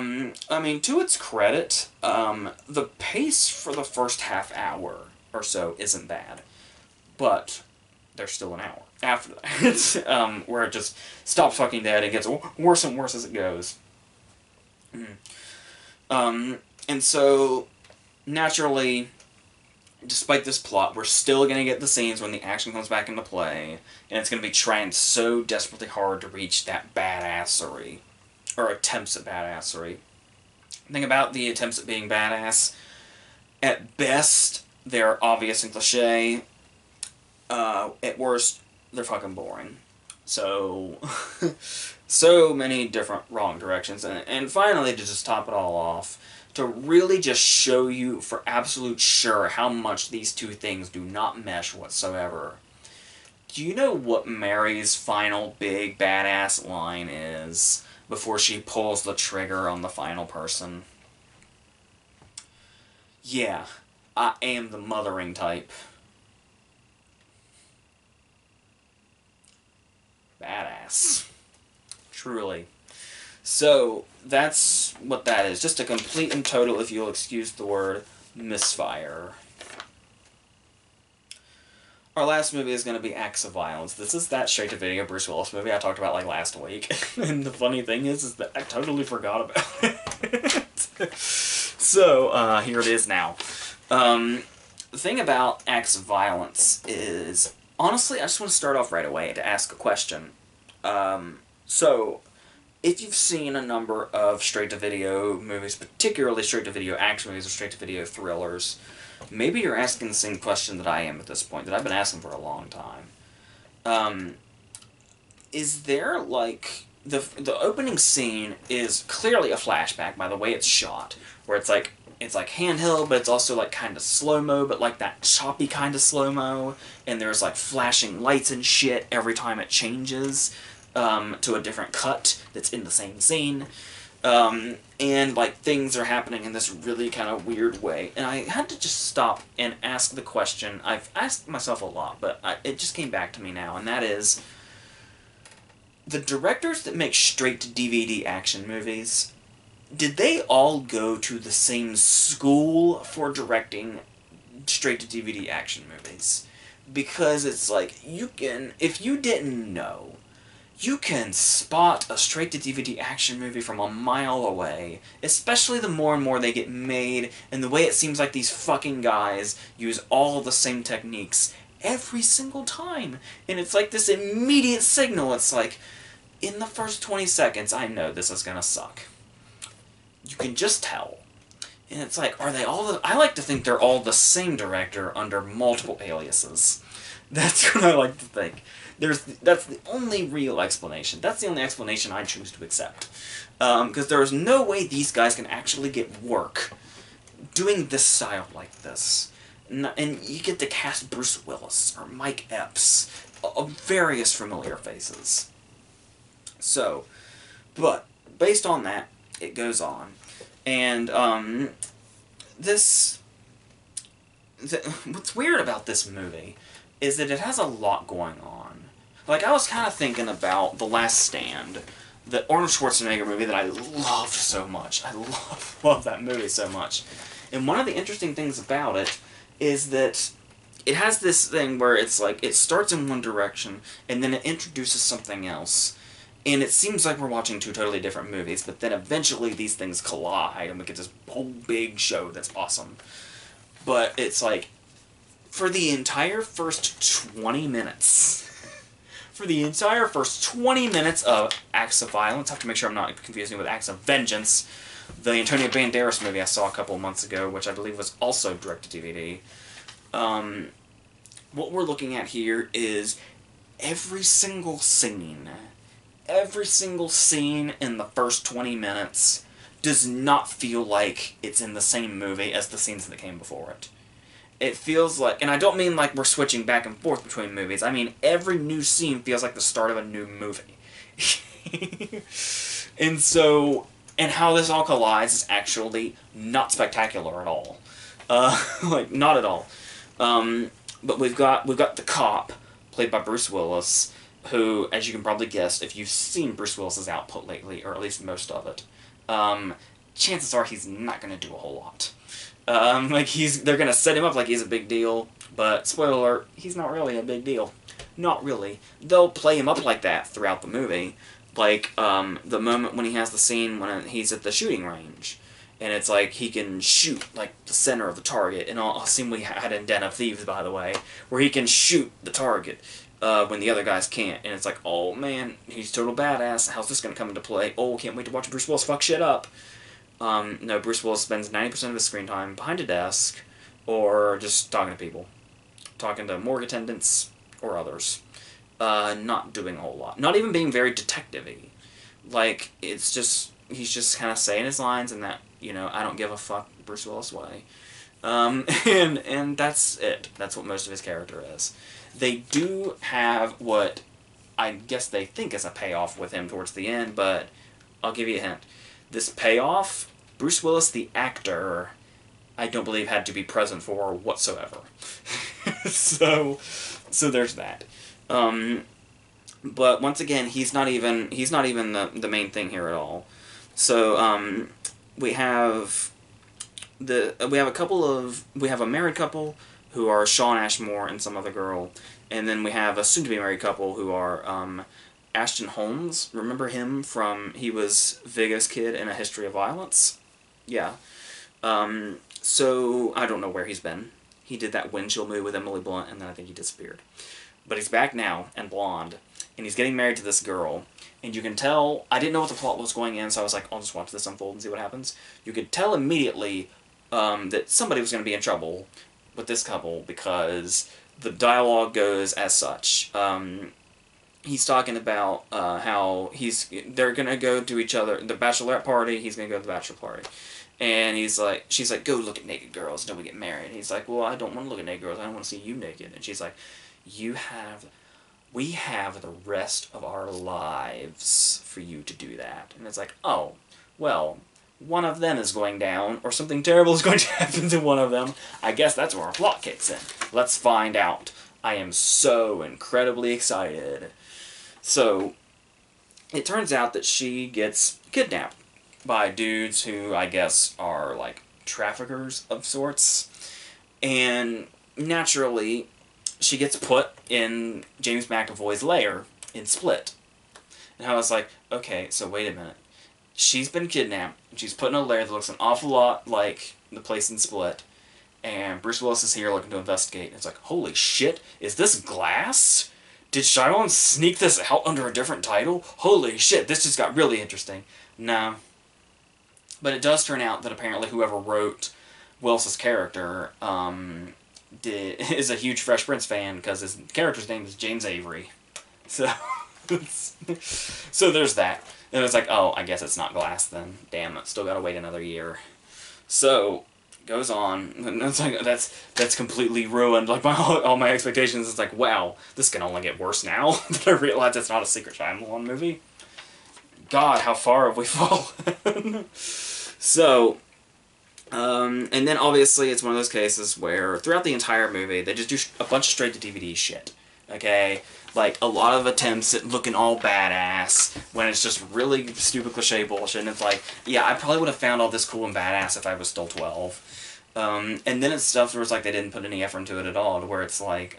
mean, to its credit, the pace for the first half hour or so isn't bad. But there's still an hour after that, where it just stops fucking dead and gets worse and worse as it goes. And so, naturally, despite this plot, we're still going to get the scenes when the action comes back into play, and it's going to be trying so desperately hard to reach that badassery, or attempts at badassery. The thing about the attempts at being badass, at best, they're obvious and cliche. At worst, they're fucking boring. So, so many different wrong directions. And finally, to just top it all off, to really just show you for absolute sure how much these two things do not mesh whatsoever. Do you know what Mary's final big badass line is before she pulls the trigger on the final person? Yeah, I am the mothering type. Badass. Truly. So, that's what that is. Just a complete and total, if you'll excuse the word, misfire. Our last movie is going to be Acts of Violence. This is that straight-to-video Bruce Willis movie I talked about like last week. And the funny thing is that I totally forgot about it. So, here it is now. The thing about Acts of Violence is, honestly, I just want to start off right away to ask a question. So, if you've seen a number of straight-to-video movies, particularly straight-to-video action movies or straight-to-video thrillers, maybe you're asking the same question that I am at this point, that I've been asking for a long time. Is there, like... The opening scene is clearly a flashback by the way it's shot, where it's like handheld, but it's also like kind of slow-mo, but like that choppy kind of slow-mo, and there's like flashing lights and shit every time it changes to a different cut that's in the same scene. And like things are happening in this really kind of weird way. And I had to just stop and ask the question I've asked myself a lot, but it just came back to me now, and that is, the directors that make straight-to-DVD action movies, did they all go to the same school for directing straight-to-DVD action movies? Because it's like, you can, if you didn't know, you can spot a straight-to-DVD action movie from a mile away, especially the more and more they get made, and the way it seems like these fucking guys use all the same techniques every single time. And it's like this immediate signal. It's like, in the first 20 seconds, I know this is gonna suck. You can just tell. And it's like, are they all I like to think they're all the same director under multiple aliases. That's what I like to think. That's the only real explanation. That's the only explanation I choose to accept. Because there is no way these guys can actually get work doing this style like this. And you get to cast Bruce Willis or Mike Epps, various familiar faces. So, but based on that, it goes on. And what's weird about this movie is that it has a lot going on. Like, I was kind of thinking about The Last Stand, the Arnold Schwarzenegger movie that I loved so much. I love that movie so much. And one of the interesting things about it is that it has this thing where it's like, it starts in one direction, and then it introduces something else. And it seems like we're watching two totally different movies, but then eventually these things collide, and we get this whole big show that's awesome. But it's like, for the entire first 20 minutes... For the entire first 20 minutes of Acts of Violence, I have to make sure I'm not confusing with Acts of Vengeance, the Antonio Banderas movie I saw a couple months ago, which I believe was also direct-to-DVD. What we're looking at here is every single scene in the first 20 minutes does not feel like it's in the same movie as the scenes that came before it. It feels like, and I don't mean like we're switching back and forth between movies, I mean every new scene feels like the start of a new movie. And so, and how this all collides is actually not spectacular at all. Like, not at all. But we've got the cop, played by Bruce Willis, who, as you can probably guess, if you've seen Bruce Willis's output lately, or at least most of it, chances are he's not going to do a whole lot. They're going to set him up like he's a big deal, but, spoiler alert, he's not really a big deal. Not really. They'll play him up like that throughout the movie. Like, the moment when he has the scene when he's at the shooting range. And it's like, he can shoot, like, the center of the target. And a scene we had in Den of Thieves, by the way, where he can shoot the target when the other guys can't. And it's like, oh man, he's total badass. How's this going to come into play? Oh, can't wait to watch Bruce Willis fuck shit up. No, Bruce Willis spends 90% of his screen time behind a desk, or just talking to people. Talking to morgue attendants, or others. not doing a whole lot. Not even being very detective-y. Like, it's just, he's just kind of saying his lines in that, you know, I don't give a fuck Bruce Willis way. And that's it. That's what most of his character is. They do have what I guess they think is a payoff with him towards the end, but I'll give you a hint. This payoff, Bruce Willis, the actor, I don't believe had to be present for whatsoever. so there's that. But once again, he's not even the main thing here at all. So we have a married couple who are Shawn Ashmore and some other girl, and then we have a soon-to-be married couple who are Ashton Holmes. Remember him from, he was Vega's kid in A History of Violence? Yeah. So, I don't know where he's been. He did that Windshield movie with Emily Blunt, and then I think he disappeared. But he's back now, and blonde, and he's getting married to this girl, and you can tell, I didn't know what the plot was going in, so I was like, I'll just watch this unfold and see what happens. You could tell immediately that somebody was going to be in trouble with this couple, because the dialogue goes as such. He's talking about how they're going to go to each other, the bachelorette party, he's going to go to the bachelor party. And she's like, go look at naked girls until we get married. And he's like, well, I don't want to look at naked girls, I don't want to see you naked. And she's like, we have the rest of our lives for you to do that. And it's like, oh, well, one of them is going down, or something terrible is going to happen to one of them. I guess that's where our plot kicks in. Let's find out. I am so incredibly excited. So, it turns out that she gets kidnapped by dudes who, I guess, are, like, traffickers of sorts. And, naturally, she gets put in James McAvoy's lair in Split. And I was like, okay, so wait a minute. She's been kidnapped, and she's put in a lair that looks an awful lot like the place in Split. And Bruce Willis is here looking to investigate. And it's like, holy shit, is this Glass? Did Shyamalan sneak this out under a different title? Holy shit, this just got really interesting. No. But it does turn out that apparently whoever wrote Willis's character is a huge Fresh Prince fan, because his character's name is James Avery. So, so there's that. And it's like, oh, I guess it's not Glass then. Damn it, still gotta wait another year. So, goes on, and it's like, that's completely ruined, like, all my expectations. It's like, wow, this can only get worse now that I realize it's not a Secret Shyamalan movie. God, how far have we fallen? So, and then obviously it's one of those cases where throughout the entire movie they just do a bunch of straight-to-DVD shit, okay? Like, a lot of attempts at looking all badass when it's just really stupid cliche bullshit, and it's like, yeah, I probably would have found all this cool and badass if I was still 12. And then it's stuff where it's like they didn't put any effort into it at all, to where it's like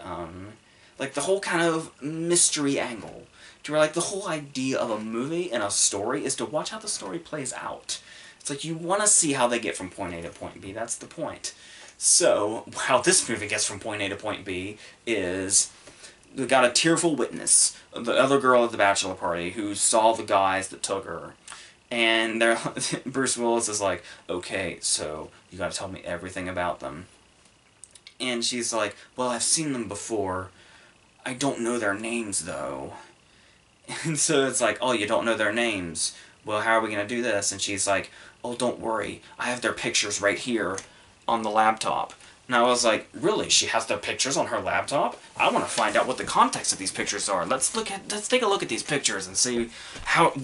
the whole kind of mystery angle. To where, like, the whole idea of a movie and a story is to watch how the story plays out. It's like, you want to see how they get from point A to point B, that's the point. So, how this movie gets from point A to point B is, we got a tearful witness, the other girl at the bachelor party, who saw the guys that took her. And Bruce Willis is like, okay, so, you gotta tell me everything about them. And she's like, well, I've seen them before. I don't know their names, though. And so it's like, oh, you don't know their names. Well, how are we going to do this? And she's like, oh, don't worry. I have their pictures right here on the laptop. And I was like, really? She has their pictures on her laptop? I want to find out what the context of these pictures are. Let's take a look at these pictures and see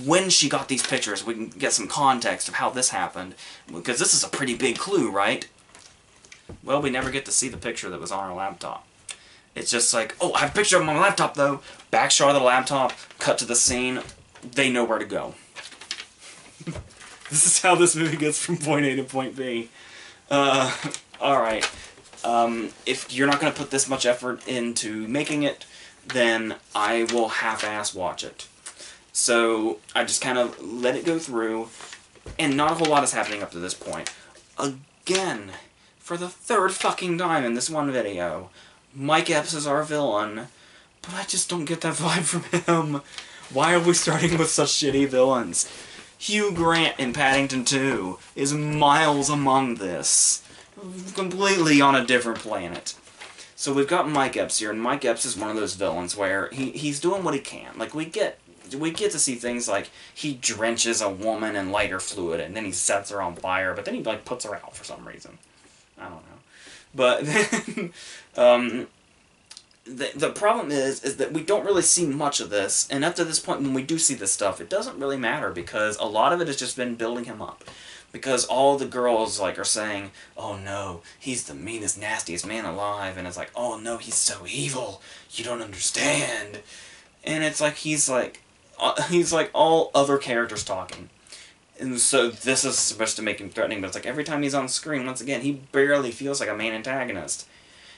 when she got these pictures. We can get some context of how this happened. Because this is a pretty big clue, right? Well, we never get to see the picture that was on her laptop. It's just like, oh, I have a picture of my laptop, though. Back shot of the laptop, cut to the scene. They know where to go. This is how this movie gets from point A to point B. Alright. If you're not going to put this much effort into making it, then I will half-ass watch it. So, I just kind of let it go through, and not a whole lot is happening up to this point. Again, for the third fucking time in this one video, Mike Epps is our villain, but I just don't get that vibe from him. Why are we starting with such shitty villains? Hugh Grant in Paddington 2 is miles among this. Completely on a different planet. So we've got Mike Epps here, and Mike Epps is one of those villains where he's doing what he can. Like, we get to see things like he drenches a woman in lighter fluid, and then he sets her on fire, but then he, like, puts her out for some reason. I don't know. But then, the problem is that we don't really see much of this, and up to this point, when we do see this stuff, it doesn't really matter, because a lot of it has just been building him up. Because all the girls, like, are saying, oh no, he's the meanest, nastiest man alive, and it's like, oh no, he's so evil, you don't understand. And it's like, he's like all other characters talking. And so this is supposed to make him threatening, but it's like every time he's on screen, once again, he barely feels like a main antagonist.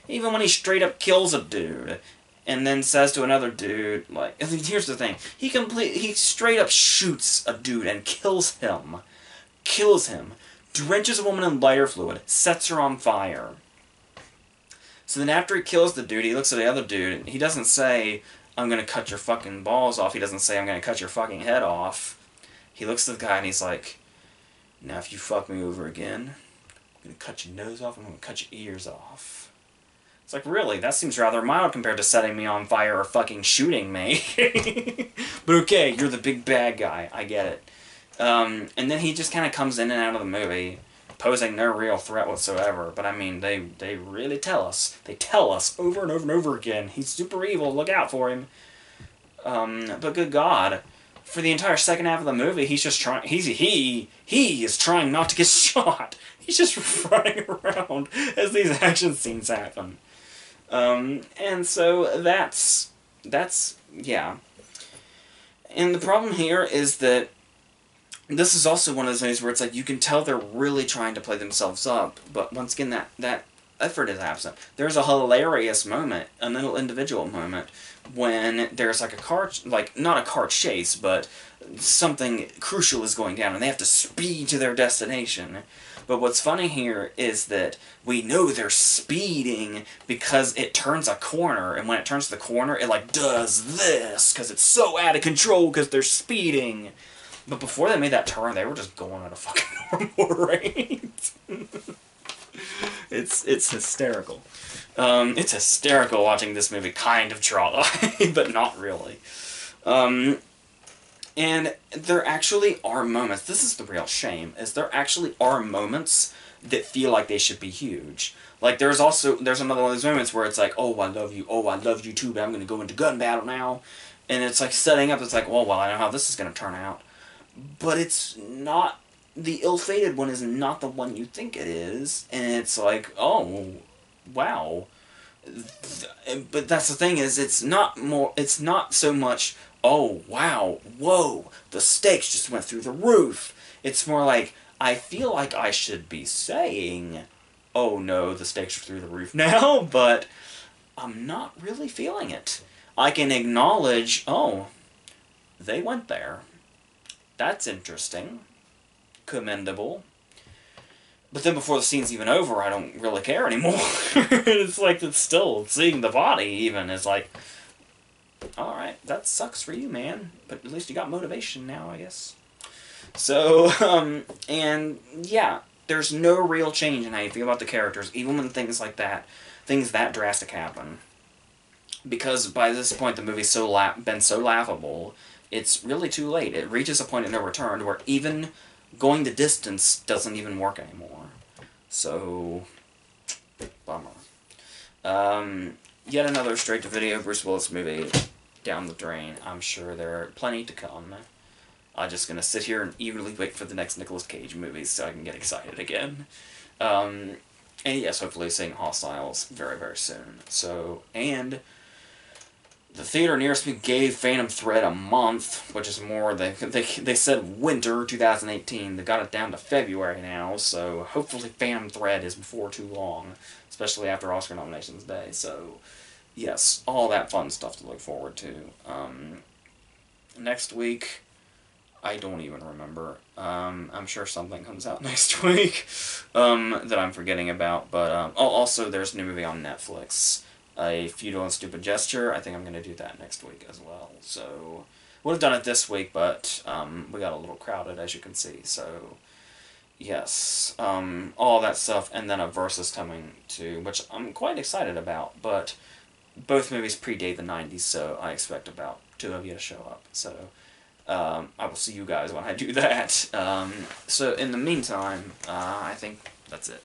Even when he straight up kills a dude, and then says to another dude, like, here's the thing, he straight up shoots a dude and kills him, drenches a woman in lighter fluid, sets her on fire. So then after he kills the dude, he looks at the other dude, and he doesn't say, I'm gonna cut your fucking balls off, he doesn't say, I'm gonna cut your fucking head off. He looks at the guy and he's like, now if you fuck me over again, I'm gonna cut your nose off, I'm gonna cut your ears off. It's like, really? That seems rather mild compared to setting me on fire or fucking shooting me. But okay, you're the big bad guy. I get it. And then he just kind of comes in and out of the movie, posing no real threat whatsoever. But I mean, they really tell us. They tell us over and over and over again, he's super evil, look out for him. But good God, for the entire second half of the movie, he's just trying, he is trying not to get shot. He's just running around as these action scenes happen. And so that's, yeah. And the problem here is that this is also one of those movies where it's like, you can tell they're really trying to play themselves up, but once again, that effort is absent. There's a hilarious moment, a little individual moment, when there's like a car, like, not a car chase, but something crucial is going down, and they have to speed to their destination. But what's funny here is that we know they're speeding because it turns a corner, and when it turns the corner, it, like, does this, because it's so out of control because they're speeding. But before they made that turn, they were just going at a fucking normal rate. It's hysterical. It's hysterical watching this movie kind of try, but not really. And there actually are moments, this is the real shame, is there actually are moments that feel like they should be huge. Like, there's another one of those moments where it's like, oh, I love you too, but I'm going to go into gun battle now. And it's like setting up, it's like, well, I know how this is going to turn out. But it's not, the ill-fated one is not the one you think it is. And it's like, oh, wow. But that's the thing is, it's not so much, oh, wow, whoa, the stakes just went through the roof. It's more like, I feel like I should be saying, oh no, the stakes are through the roof now, but I'm not really feeling it. I can acknowledge, oh, they went there. That's interesting. Commendable. But then before the scene's even over, I don't really care anymore. It's like, it's still, seeing the body even is like, alright, that sucks for you, man. But at least you got motivation now, I guess. So, and yeah, there's no real change in how you feel about the characters, even when things like that, things that drastic happen. Because by this point, the movie's been so laughable, it's really too late. It reaches a point of no return where even going the distance doesn't even work anymore. So, bummer. Yet another straight-to-video Bruce Willis movie down the drain. I'm sure there are plenty to come. I'm just gonna sit here and eagerly wait for the next Nicolas Cage movie so I can get excited again. And yes, hopefully seeing Hostiles very, very soon. So, and the theater nearest me gave Phantom Thread a month, which is more, they said winter 2018. They got it down to February now, so hopefully Phantom Thread is before too long, especially after Oscar nominations day. So, yes, all that fun stuff to look forward to. Next week, I don't even remember. I'm sure something comes out next week that I'm forgetting about, but also there's a new movie on Netflix. A Futile and Stupid Gesture. I think I'm going to do that next week as well. So, would have done it this week, but we got a little crowded, as you can see. So, Yes, all that stuff, and then a Versus coming too, which I'm quite excited about. But both movies predate the '90s, so I expect about two of you to show up. So I will see you guys when I do that. So in the meantime, I think that's it.